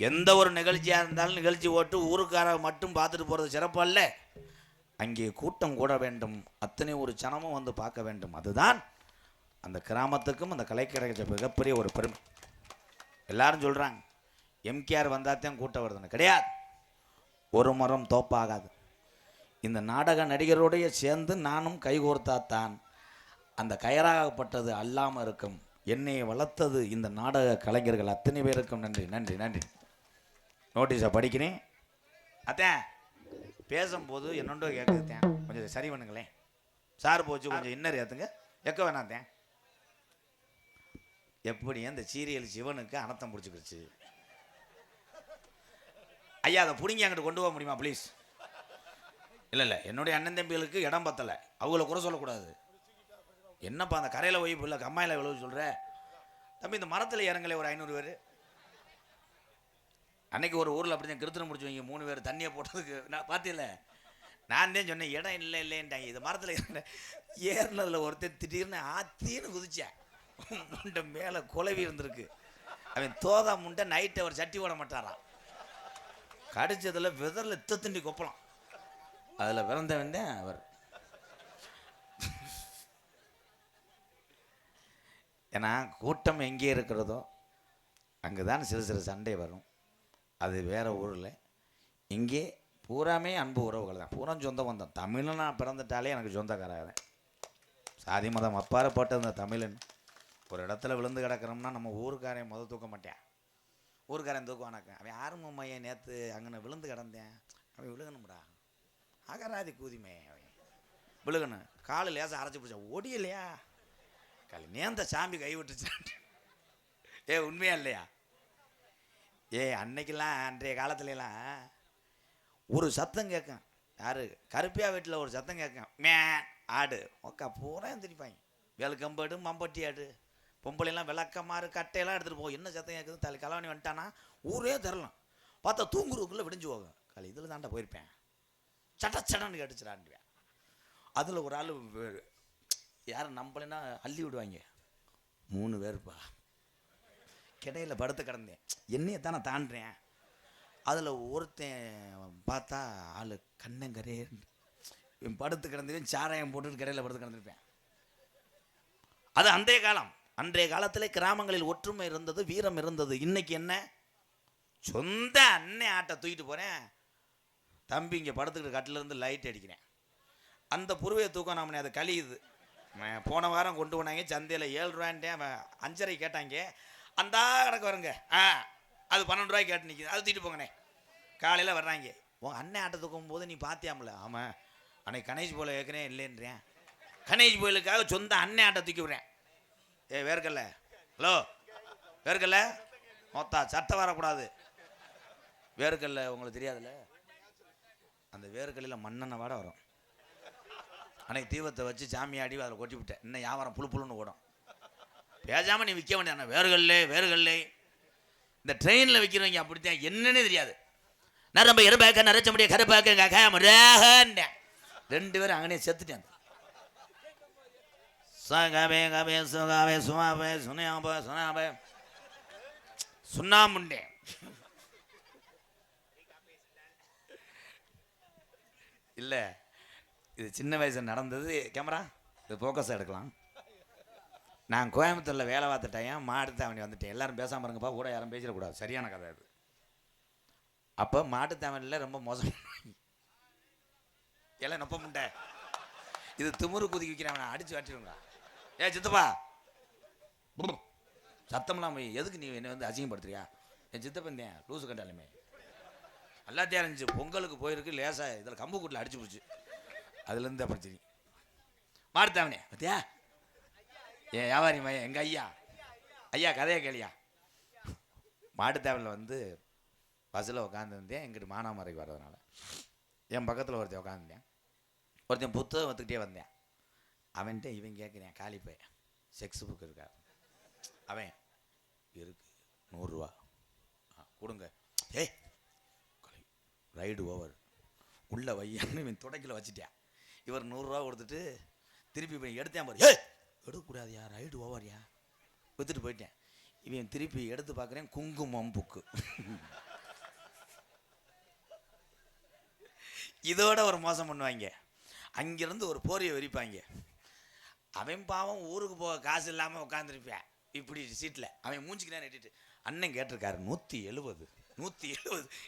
எந்த ஒரு நிகழ்ச்சியாக இருந்தாலும் நிகழ்ச்சி ஓட்டு ஊருக்கார மட்டும் பார்த்துட்டு போகிறது சிறப்பல்ல, அங்கே கூட்டம் கூட வேண்டும், அத்தனை ஒரு சனமும் வந்து பார்க்க வேண்டும். அதுதான் அந்த கிராமத்துக்கும் அந்த கலைக்கடைக்கு மிகப்பெரிய ஒரு பெருமை. எல்லாரும் சொல்கிறாங்க எம்கேஆர் வந்தாத்தான் கூட்டம் வருதுன்னு. கிடையாது, ஒரு மரம் தோப்பாகாது. இந்த நாடக நடிகரோடைய சேர்ந்து நானும் கைகோர்த்தாத்தான் அந்த கயராகப்பட்டது அல்லாமல் இருக்கும். என்னை வளர்த்தது இந்த நாடக கலைஞர்கள் அத்தனை பேருக்கும் நன்றி நன்றி நன்றி. நோட்டீஸை படிக்கிறேன். அத்தேன் பேசும்போது என்னொண்டோ கேட்குதுத்தேன், கொஞ்சம் சரி பண்ணுங்களேன். சார் போச்சு, கொஞ்சம் இன்னர் ஏற்றுங்க, எக்க வேணாத்தேன். எப்படியும் இந்த சீரியல் சிவனுக்கு அனத்தம் பிடிச்சிக்கிடுச்சு. ஐயா அதை பிடிங்கி அங்கிட்டு கொண்டு போக முடியுமா ப்ளீஸ்? இல்லை இல்லை, என்னுடைய அண்ணன் தம்பிகளுக்கு இடம் பத்தலை, அவங்கள குறை சொல்லக்கூடாது. என்னப்பா அந்த கரையில் போய் இல்லை கம்மாயில் எவ்வளவு சொல்கிற தம்பி, இந்த மரத்தில் இறங்கலே ஒரு 500 பேர். அன்னைக்கு ஒரு ஊரில் அப்படி தான் கிருத்தனை முடிச்சு வைங்க 3 பேர் தண்ணியை போட்டதுக்கு நான் பார்த்தில்ல, நான் தான் சொன்னேன் இடம் இல்லை இல்லைன்ட்டாங்க. இது மரத்தில் ஏறினதில் ஒருத்தர் திடீர்னு ஆத்தின்னு குதிச்சேன், முண்டை மேலே குலவி இருந்திருக்கு. அவன் தோதா முண்டை நைட்டு அவர் சட்டி போட மாட்டாரான், கடிச்சதில் விதரில் திண்டி கொப்பலாம், அதில் பிறந்தவன் தான் அவர். ஏன்னா கூட்டம் எங்கே இருக்கிறதோ அங்கே தான் சிறு சிறு சண்டை வரும். அது வேறு ஊரில், இங்கே பூராமே அன்பு உறவுகள் தான், பூரா சொந்த பந்தம். தமிழன் நான் பிறந்துட்டாலே எனக்கு சொந்தக்காரன். சாதி மதம் அப்பாற போட்ட இந்த தமிழன் ஒரு இடத்துல விழுந்து கிடக்கிறோம்னா நம்ம ஊருக்காரன் முதல் தூக்க மாட்டேன், ஊருக்காரன் தூக்குவானாக்க. அவன் ஆரம்ப மையன் நேற்று அங்கே விழுந்து கிடந்தேன், அவன் விழுகணும்டா, அகராதி கூதிமே அவன் விழுகணும். காலு லேசாக அரைச்சி பிடிச்சா ஓடியலையா, காலி நேர்ந்த சாமி கை விட்டுச்சான். உண்மையா இல்லையா? அன்னைக்கெல்லாம் அன்றைய காலத்துலலாம் ஒரு சத்தம் கேட்கும், யாரு கருப்பியா வீட்டில் ஒரு சத்தம் கேட்கும், மே ஆடு ஒக்கா பூரா திருப்பாங்க, வெளுக்கம்படு மம்பட்டி ஆடு, பொம்பளைலாம் விளக்கமாறு கட்டையெல்லாம் எடுத்துகிட்டு போகும். என்ன சத்தம் கேட்குது, தலை கலவணி வந்துட்டானா ஊரே தரலாம். பார்த்தா தூங்குறதுக்குள்ளே விடிஞ்சு போகும். காலி இதில் தாண்டா போயிருப்பேன், சட்டச்சடன்னு கடிச்சிடான்டுவேன். அதில் ஒரு ஆள் யாரும் நம்பலைன்னா அள்ளி விடுவாங்க. 3 பேருப்பா கிடையில் படுத்து கிடந்தேன், என்னையை தானே தாண்டுறேன். அதில் ஒருத்தன் பார்த்தா ஆள் கண்ணங்கரே படுத்து கிடந்துருவேன், சாராயம் போட்டுட்டு கடையில் படுத்து கிடந்திருப்பேன். அது அன்றைய காலம். அன்றைய காலத்தில் கிராமங்களில் ஒற்றுமை இருந்தது, வீரம் இருந்தது. இன்னைக்கு என்ன, சொந்த அண்ணன் ஆட்டை தூக்கிட்டு போகிறேன், தம்பி இங்கே படுத்துக்கிட்டு கட்டிலேருந்து லைட் அடிக்கிறேன், அந்த புருவையை தூக்கம் நாமனே அது கழியுது. போன வாரம் கொண்டு போனாங்க சந்தையில் 7 ரூபான்ட்டேன், 5.5 கேட்டாங்க, அந்த கணக்கு வருங்க, அது 12 ரூபாய்க்கு கேட்டு நிற்கிது, அது தூக்கிட்டு போங்கண்ணே. காலையில் வர்றாங்க, உங்கள் அண்ணன் ஆட்டை தூக்கும் போது நீ பார்த்தியாமல? ஆமாம், அன்னைக்கு கணேஷ் போல கேட்குறேன் இல்லைன்றேன். கணேஷ் போயிலுக்காக சொந்த அண்ணன் ஆட்டை தூக்கி விடுறேன். வேர்க்கல்ல, ஹலோ வேர்க்கல்ல மொத்தா சட்டை வரக்கூடாது. வேர்க்கல்ல உங்களுக்கு தெரியாதுல்ல, அந்த வேர்க்கல்லில் மண்ணெண்ணெய் வாட வரும். அன்னைக்கு தீபத்தை வச்சு சாமியாடி அதில் கொட்டி விட்டேன். இன்னும் வியாபாரம் புழு புழுன்னு ஓடும். பேசாமல் நீ விற்க வேண்டிய வேறுகல்லே இந்த ட்ரெயினில் விற்கிறவங்க அப்படித்தான், என்னன்னே தெரியாது. நரம்ப எறும்பாக்க நரைச்ச முடிய கருப்பாக்க 2 பேரும் அங்கனே செத்துட்டேன். சகவே கவே சுகாவே சுமாவே சுனியாபே சுனாபே சுண்ணாமுண்டே. இல்லை, இது சின்ன வயசு நடந்தது. கேமரா இது ஃபோக்கஸ் எடுக்கலாம். நான் கோயம்புத்தூரில் வேலை பார்த்துட்டேன், மாட்டுத்தாவணி வந்துட்டேன். எல்லாரும் பேசாமல் இருங்கப்பா, கூட யாரும் பேசிடக்கூடாது, சரியான கதை அது. அப்போ மாட்டுத்தாவணியில் ரொம்ப மோசம். எல்லாம் நொப்ப முண்டை, இது திமுரு குதிக்க வைக்கிறவன் அடித்து வாட்டிடுங்க. ஏ சித்தப்பா, சத்தம்லாம் போய் எதுக்கு நீ என்னை வந்து அசிங்கப்படுத்துறியா? என் சித்தப்பந்தேன் லூசு கண்டாலுமே எல்லாத்தையும் இருந்துச்சு. பொங்கலுக்கு போயிருக்கு லேசாக இதில் கம்பு கூட்டில் அடிச்சு போச்சு. அதுலேருந்து அப்புறம் சரி மாட்டுத்தாவணி பார்த்தியா? ஏன் வியாபாரி மையம் எங்கள் ஐயா கதையை கேளியா. மாட்டுத்தாவணியில் வந்து பஸ்ஸில் உட்காந்துருந்தேன். எங்கிட்ட மானாமரைக்கு வர்றதுனால என் பக்கத்தில் ஒருத்தன் உட்காந்துருந்தேன். ஒருத்தன் புத்தகம் வந்துக்கிட்டே வந்தேன். அவன்கிட்ட இவன் கேட்குறேன், காலி பையன் செக்ஸ் புக் இருக்கா? அவன் இருக்கு 100 ரூபா கொடுங்க. ஏய் ரைடு ஓவர் உள்ள வையான்னு இவன் துடைக்கில் வச்சுட்டேன். இவர் 100 ரூபா கொடுத்துட்டு திருப்பி போய் எடுத்தேன் பாரு. ஏய் எடுக்கக்கூடாதுயா, ரைடு ஓவர்யா, வித்துட்டு போயிட்டேன். இவன் திருப்பி எடுத்து பார்க்குறேன், குங்குமம் புக்கு. இதோட ஒரு மோசம் பண்ணுவாங்க. அங்கேருந்து ஒரு போரியை விரிப்பாங்க. அவன் பாவம் ஊருக்கு போக காசு இல்லாமல் உட்காந்துருப்பேன் இப்படி சீட்டில். அவன் மூஞ்சிக்கினா நெட்டிட்டு அண்ணன் கேட்டிருக்காரு 170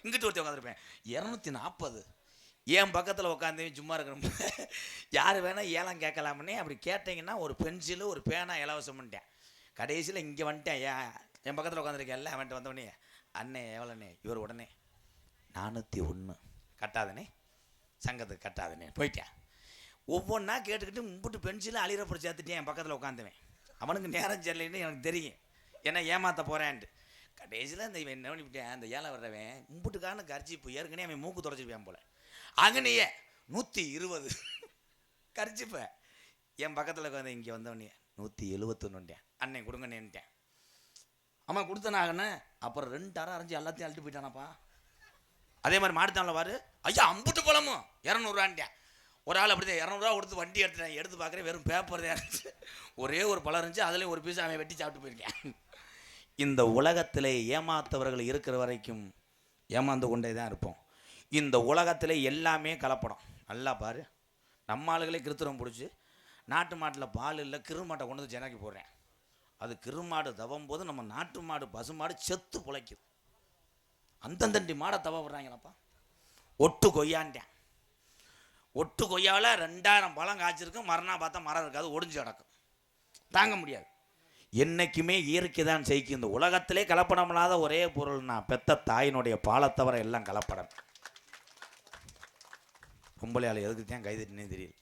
இங்கிட்டு ஒருத்தர் உட்காந்துருப்பேன் 240. என் பக்கத்தில் உட்காந்து சும்மா இருக்கணும். யார் வேணால் ஏலம் கேட்கலாம்னே. அப்படி கேட்டிங்கன்னா ஒரு பென்சிலு ஒரு பேனா இலவசம் பண்ணிட்டேன். கடைசியில் இங்கே வந்துட்டேன். என் பக்கத்தில் உட்காந்துருக்கேன்ல, அவன்ட்டு வந்தவொடனே அண்ணே எவ்வளோண்ணே? இவர் உடனே 401 கட்டாதனே, சங்கத்துக்கு கட்டாதனே போயிட்டேன். ஒவ்வொன்றா கேட்டுக்கிட்டு மும்பிட்டு பென்சிலும் அழிறப்படி சேர்த்துட்டேன். என் பக்கத்தில் உட்காந்துவேன். அவனுக்கு நேரம் சரியில்லைன்னு எனக்கு தெரியும், ஏன்னா ஏமாற்ற போகிறேன்ட்டு. கடைசியில் இந்த இவன் என்ன பண்ணிவிட்டேன், அந்த ஏழை வர்றவன் மும்பிட்டுக்கான கரிச்சிப்பு ஏற்கனவே அவன் மூக்கு தொடச்சிருப்பேன் போல். அங்கனையே 120 கரிச்சிப்ப. என் பக்கத்தில் உட்காந்து இங்கே வந்தவனே 171 அண்ணன் கொடுங்கண்ணேன்ட்டேன். ஆமாம் கொடுத்தனாகண்ணே. அப்புறம் 2 அரை அரைஞ்சி எல்லாத்தையும் அழுட்டு போயிட்டானாப்பா. அதே மாதிரி மாட்டுத்தானில் பாரு, ஐயா அம்புட்டு பழமும் 200 ஒரு ஆள் அப்படி தான் 200 கொடுத்து வண்டி எடுத்துட்டேன். எடுத்து பார்க்குறேன் வெறும் பேப்பர் தான் இருந்துச்சு. ஒரே ஒரு பழம் இருந்துச்சு, அதுலேயும் ஒரு பீஸ் அவன் வெட்டி சாப்பிட்டு போயிருக்கேன். இந்த உலகத்தில் ஏமாத்தவர்கள் இருக்கிற வரைக்கும் ஏமாந்து கொண்டே தான் இருப்போம். இந்த உலகத்தில் எல்லாமே கலப்படம். நல்லா பாரு, நம்ம ஆளுகளே கிருத்திரம் பிடிச்சி நாட்டு மாட்டில் பால் இல்லை கிருமாட்டை கொண்டு வந்து ஜனக்கி போடுறேன். அது கிருமாடு தவம் போது நம்ம நாட்டு மாடு பசுமாடு செத்து பிழைக்குது. அந்தந்தண்டி மாடை தவ விடுறாங்களப்பா. ஒட்டு கொய்யான்ட்டேன். ஒட்டு கொய்யாவில் 2000 பழம் காய்ச்சிருக்கு. மறுநாள் பார்த்தா மரம் இருக்காது, ஒடிஞ்சு கிடக்கும். தாங்க முடியாது. என்றைக்குமே இயற்கை தான் செய்யும். இந்த உலகத்திலே கலப்படம் இல்லாத ஒரே பொருள் நான் பெத்த தாயினுடைய பாலை தவிர எல்லாம் கலப்படம். பொம்பளையால் எதுக்கு தான் கைதட்டினே தெரியல.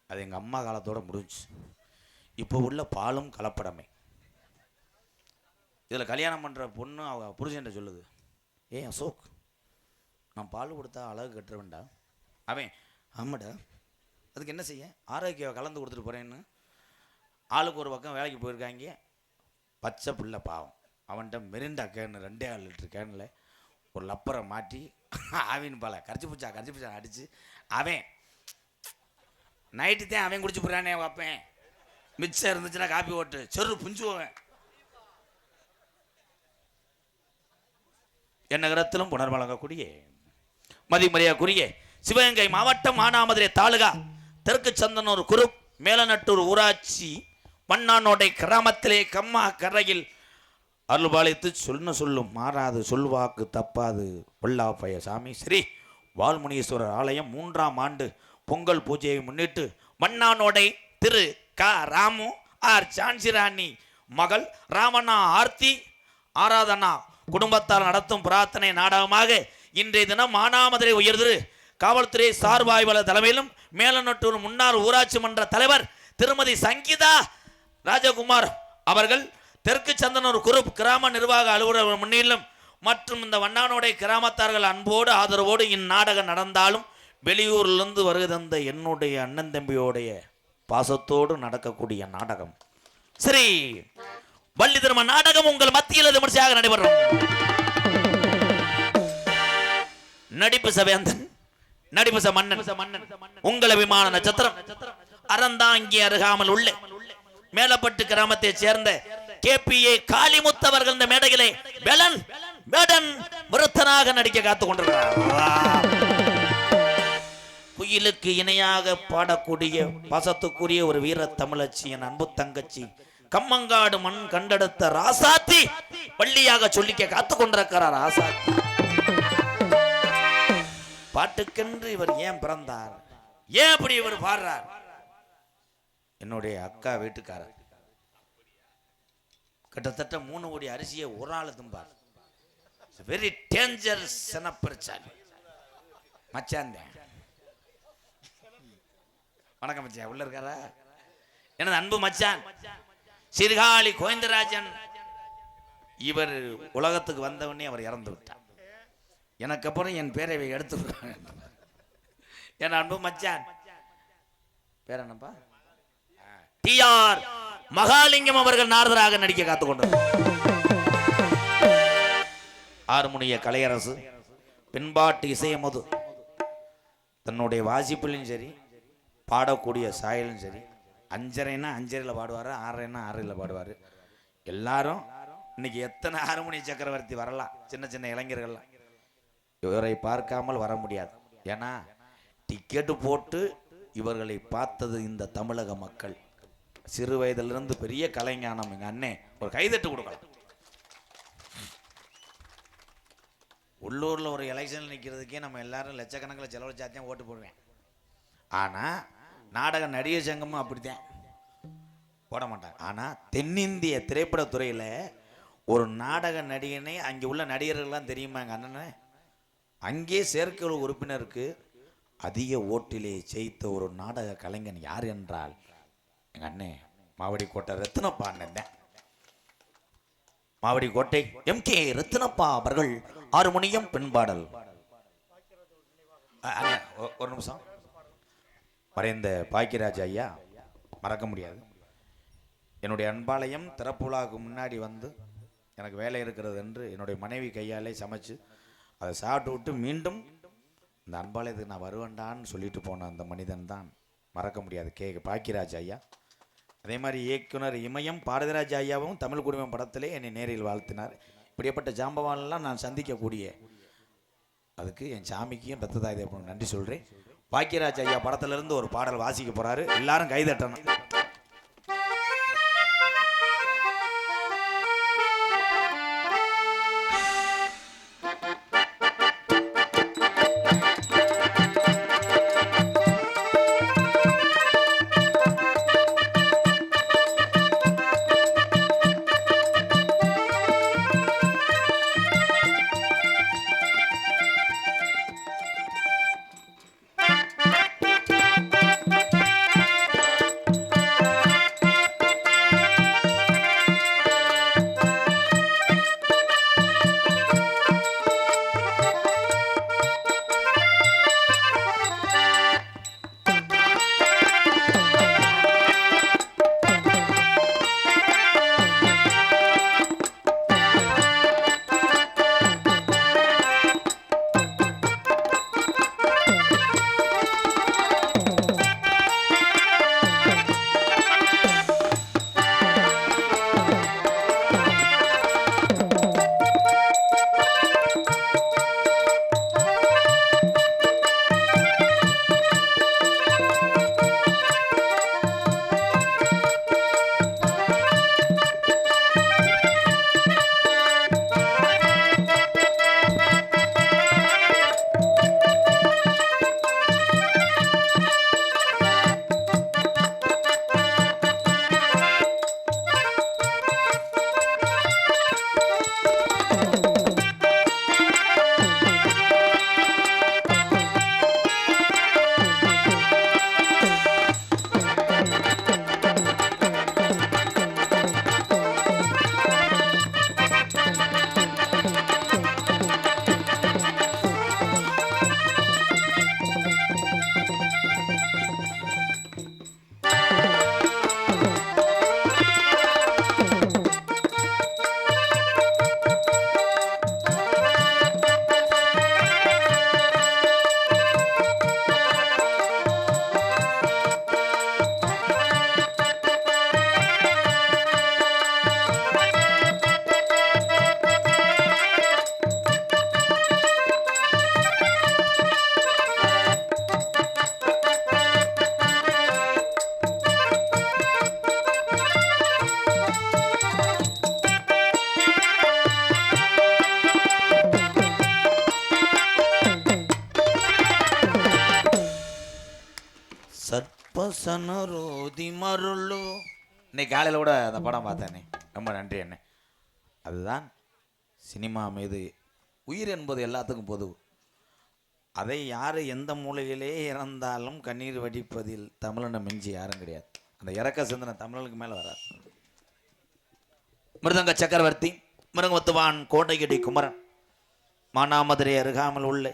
அது எங்கள் அம்மா காலத்தோடு முடிஞ்சு. இப்போ உள்ள பாலும் கலப்படமே. இதில் கல்யாணம் பண்ணுற பொண்ணு அவள் புருஷன்ட்ட சொல்லுது, ஏன் அசோக் நான் பால் கொடுத்தா அழகு கட்டுறவேண்டா? அவன் ஆமாடா, அதுக்கு என்ன செய்ய, ஆரோக்கியம் கலந்து கொடுத்துட்டு போகிறேன்னு. ஆளுக்கு ஒரு பக்கம் வேலைக்கு போயிருக்காங்க. பச்சை பிள்ளை பாவம். அவன்கிட்ட மெரிண்டா கேனு 2.5 லிட்டர் கேனில் ஒரு லப்பரை மாட்டி ஆவின் பாலை கரைச்சி பிடிச்சா அடித்து அவன் நைட்டு தான் அவன் குடிச்சு போகிறானே வைப்பேன். மிச்சம் இருந்துச்சுன்னா காப்பி ஓட்டு செரு புஞ்சுவேன். என்ன நகரத்திலும் புனர் வழங்கக்கூடிய மதிமரியாக்குரிய சிவகங்கை மாவட்டம் மானாமதுரை தாலுகா தெற்கு சந்தனூர் குரூப் மேலநட்டூர் ஊராட்சி மண்ணானோடை கிராமத்திலே கம்மா கரையில் அருள்பாலித்து சொல்லும் மாறாது சொல்வாக்கு தப்பாது வல்லாப்பைய சாமி ஸ்ரீ வால்முனீஸ்வரர் ஆலயம் 3ஆம் ஆண்டு பொங்கல் பூஜையை முன்னிட்டு மண்ணானோடை திரு க ராமு ஆர் சான்சிராணி மகள் ராமண்ணா ஆர்த்தி ஆராதனா குடும்பத்தால் நடத்தும் பிரார்த்தனை நாடகமாக இன்றைய தினம் மானாமதுரை உயர்திரு காவல்துறை சார்பாய்வாளர் தலைமையிலும் மேலநட்டூர் முன்னாள் ஊராட்சி மன்ற தலைவர் திருமதி சங்கீதா ராஜகுமார் அவர்கள் தெற்கு சந்தனூர் குரூப் கிராம நிர்வாக அலுவலர் முன்னிலும் மற்றும் இந்த வண்ணானோடை கிராமத்தார்கள் அன்போடு ஆதரவோடு இந்நாடகம் நடந்தாலும் வெளியூரிலிருந்து வருகை தந்த என்னுடைய அண்ணன் தம்பியோடைய பாசத்தோடு நடக்கக்கூடிய நாடகம் ஸ்ரீ வள்ளி திருமண நாடகம் உங்கள் மத்தியில் விமர்சையாக நடைபெறும். நடிப்பு சவேந்தன் நடிபச மன்னன் உங்கள விமான நட்சத்திரம் அறந்தாங்கி அருகாமல் உள்ள மேலப்பட்டு கிராமத்தை சேர்ந்த KPA காளிமுத்து அவர்கள் இந்த மேடையிலே வேடன் விருத்தனாக நடிக்க காத்துக் கொண்டிருக்கிறார். குயிலுக்கு இணையாக பாடக்கூடிய பாசத்துக்குரிய ஒரு வீர தமிழச்சி, என் அன்பு தங்கச்சி, கம்மங்காடு மண் கண்டெடுத்த ராசாத்தி பள்ளியாக சொல்லிக்க காத்துக் கொண்டிருக்கிறார். ராசாத்தி பாட்டுக்கென்று இவர் ஏன் பிறந்தார், ஏன் அப்படி இவர் பாடுறார்? என்னுடைய அக்கா வீட்டுக்காரர் கிட்டத்தட்ட 3 கோடி அரிசியை ஒரு ஆள் தும்பார். வெரி டேஞ்சரஸ் பிரச்சனை. மச்சான் வணக்கம் மச்சான், உள்ள இருக்காரா? எனது அன்பு மச்சான் சிறுகாழி கோவிந்தராஜன். இவர் உலகத்துக்கு வந்தவனே அவர் இறந்து விட்டார். எனக்கு அப்புறம் என் பேரை எடுத்து என் அன்பு மச்சான் பேர் என்னப்பா? TR மகாலிங்கம் அவர்கள் நாரதராக நடிக்க காத்துக்கொண்டு ஆறுமுனிய கலையரசு பின்பாட்டு இசையமது தன்னுடைய வாசிப்பிலும் சரி, பாடக்கூடிய சாயலும் சரி, 5:30ன்னா 5:30 பாடுவார், 6:30ன்னா 6:30 பாடுவார். எல்லாரும் இன்னைக்கு எத்தனை ஆறுமுனிய சக்கரவர்த்தி வரலாம், சின்ன சின்ன இளைஞர்கள்லாம் இவரை பார்க்காமல் வர முடியாது. ஏன்னா டிக்கெட்டு போட்டு இவர்களை பார்த்தது இந்த தமிழக மக்கள். சிறு வயதிலிருந்து பெரிய கலைஞானம். எங்க அண்ணே ஒரு கைதட்டு கொடுக்கலாம். உள்ளூர்ல ஒரு எலெக்ஷன் நிற்கிறதுக்கே நம்ம எல்லாரும் லட்சக்கணக்கில் செலவழிச்சாத்தான் ஓட்டு போடுவேன். ஆனா நாடக நடிகர் சங்கமும் அப்படித்தான் போட மாட்டாங்க. ஆனா தென்னிந்திய திரைப்படத்துறையில ஒரு நாடக நடிகனை அங்கே உள்ள நடிகர்கள்லாம் தெரியுமா எங்க அண்ணனை? அங்கே செயற்குழு உறுப்பினருக்கு அதிக ஓட்டிலே ஜெயித்த ஒரு நாடக கலைஞன் யார் என்றால் எங்க அண்ணே மாவடி கோட்டை ரத்தினப்பா அண்ணன் தான். மாவடி கோட்டை MK ரத்தினப்பா அவர்கள் ஆறுமுனியம் பெண்பாடல். ஒரு நிமிஷம். மறைந்த பாக்கியராஜ் ஐயா மறக்க முடியாது. என்னுடைய அன்பாலயம் திறப்புலாவுக்கு முன்னாடி வந்து எனக்கு வேலை இருக்கிறது என்று என்னுடைய மனைவி கையாலே சமைச்சு அதை சாப்பிட்டு விட்டு மீண்டும் இந்த அன்பாலயத்துக்கு நான் வருவேண்டான்னு சொல்லிட்டு போன அந்த மனிதன் தான் மறக்க முடியாது பாக்கியராஜ் ஐயா. அதே மாதிரி இயக்குனர் இமயம் பாரதிராஜ் ஐயாவும் தமிழ் குடிமம் படத்திலே என்னை நேரில் வாழ்த்தினார். இப்படிப்பட்ட ஜாம்பவான்லாம் நான் சந்திக்கக்கூடிய அதுக்கு என் சாமிக்கும் ரத்ததாய் தேவனும் நன்றி சொல்கிறேன். பாக்கியராஜ் ஐயா படத்திலிருந்து ஒரு பாடல் வாசிக்க போகிறாரு, எல்லாரும் கைதட்டணும். சர்ப்பசனரோதி மருளு. இன்னைக்கு காலையில் கூட அந்த படம் பார்த்தேனே, ரொம்ப நன்றி அண்ணே. அதுதான் சினிமா மீது உயிர் என்பது எல்லாத்துக்கும் பொது. அதை யார் எந்த மூலையிலே இறந்தாலும் கண்ணீர் வடிப்பதில் தமிழனை மிஞ்சி யாரும் கிடையாது. அந்த இறக்க சிந்தனை தமிழனுக்கு மேலே வராது. மிருதங்க சக்கரவர்த்தி மிருகத்துவான் கோட்டையடி குமரன் மானாமதுரை அருகாமல் உள்ள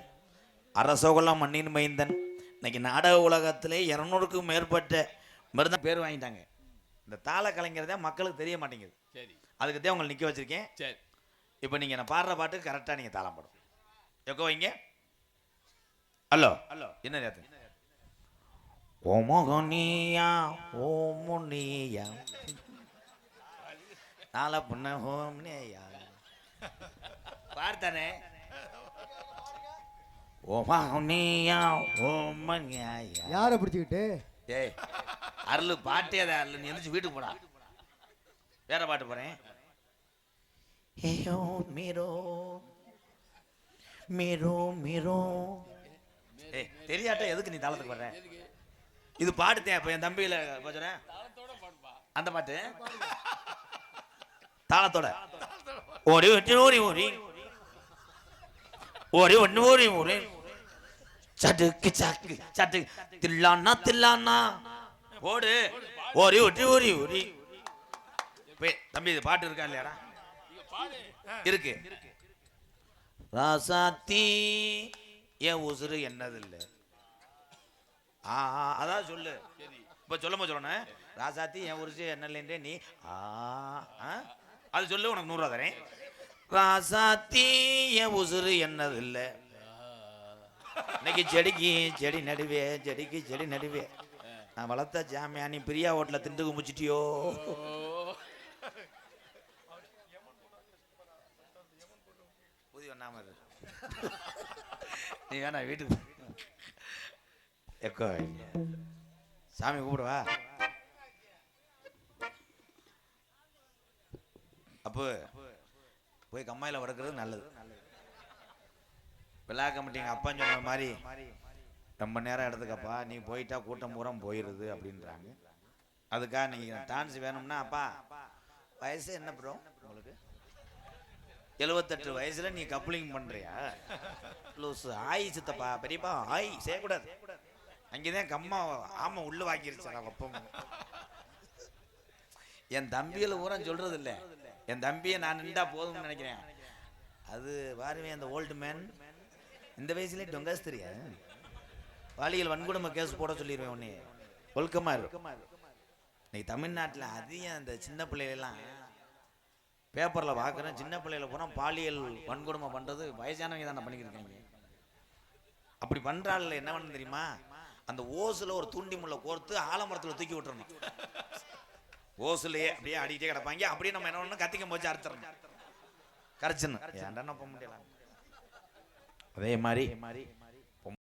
அரசோகுலம் மண்ணின் மைந்தன். இன்னைக்கு நாடக உலகத்திலே 200க்கும் மேற்பட்ட மிருதம் பேர் வாங்கிட்டாங்க. இந்த தாள கலைஞரதே மக்களுக்கு தெரிய மாட்டேங்குது. சரி, அதுக்கு தான் உங்களை நிற்க வச்சிருக்கேன். சரி. இப்போ நீங்கள் நான் பாடுற பாட்டு கரெக்டாக நீங்கள் தாளம் பாடும். எக்கோ வைங்க. ஹலோ ஹலோ, என்ன நேத்து ஓமோகனியா ஓமுனியா நாளை பொண்ண ஓம்னியா பார்த்தானே. ஓமோகனியா ஓமனியா யாரை பிடிச்சிக்கிட்டு? ஏய் அருள் பாட்டே அதை அருள், நீ எழுந்துச்சு வீட்டுக்கு போடா. வேற பாட்டு போறேன். ஏயோ மீரோ மீரோ மீரோ. ஏய் தெரியாட்ட எதுக்கு நீ தாளத்துக்கு வர்ற? இது பாடுத்தேன். இப்போ என் தம்பியில போச்சுறேன் அந்த பாட்டு தாளத்தோட. ஓடி ஒட்டி ஓடி ஓடி ஓடி ஒன்று ஓடி ஓடி சட்டுக்கு சாக்கு சட்டு தில்லானா தில்லானா ஓடு ஓடி ஒட்டி ஓடி ஓடி. தம்பி இது பாட்டு இருக்கா இல்லையாடா? இருக்கு. ராசாத்தி ஏன் உசுறு என்னது இல்லை. அதான் சொல்லு. இப்போ சொல்லும்போது சொல்லணும். ராசாத்தி என் உருசு என்ன இல்லைன்றே நீ அது சொல்லு, உனக்கு 100 ரூபா தரேன். ராசாத்தி என் உசுறு என்னது இல்லை. இன்னைக்கு செடிக்கு செடி நடுவே செடிக்கு செடி நடுவே நான் வளர்த்த ஜாமியா நீ பிரியா ஹோட்டலில் திண்டு கும்பிச்சிட்டியோ. புதிய ஒன்றாம நீ வேணா வீட்டுக்கு எக்கோ சாமி கூப்பிடுவா. அப்போ போய் கம்மாயில் வளர்க்குறது நல்லது. விழா கமிட்டிங்க அப்பா சொன்ன மாதிரி ரொம்ப நேரம் எடுத்துக்கப்பா, நீ போயிட்டா கூட்டம் பூரா போயிடுது அப்படின்றாங்க. அதுக்காக நீங்கள் டான்ஸ் வேணும்னா அப்பா வயசு என்ன ப்ரோ உங்களுக்கு? 78 வயசுல நீ கப்ளிங் பண்றியா? லூசு ஆய் சித்தப்பா பெரியப்பா ஆய் செய்யக்கூடாது. அங்கேதான் கம்மா ஆமா உள்ள வாக்கிருச்சா அப்பம். என் தம்பியில பூரா சொல்றது இல்லை. என் தம்பியை நான் நின்றா போதும்னு நினைக்கிறேன். அது பாருமே அந்த ஓல்டு மேன் இந்த வயசுலேயே டொங்காஸ்திரியா பாலியல் வன்கொடுமை கேஸ் போட சொல்லிடுவேன். உடனே ஒழுக்கமா இருக்கும். இன்னைக்கு தமிழ்நாட்டில் அதிகம் அந்த சின்ன பிள்ளைகளெல்லாம் பேப்பரில் பார்க்குறேன். சின்ன பிள்ளைகளை போனால் பாலியல் வன்கொடுமை பண்ணுறது வயசானவங்க தானே பண்ணிக்கிருக்காங்க. அப்படி பண்ணுறாள் என்ன பண்ணு தெரியுமா? அந்த ஓசில் ஒரு தூண்டி முள்ள கோர்த்து ஆலமரத்தில் தூக்கி விட்டுறணும். ஓசுலையே அப்படியே அடிக்கிட்டே கிடப்பாங்க. அப்படியே நம்ம என்ன பண்ணணும், கத்திக்க போச்சு அறுத்துறணும் கரைச்சுன்னு. ஏன்டா நம்ப முடியல. அதே மாதிரி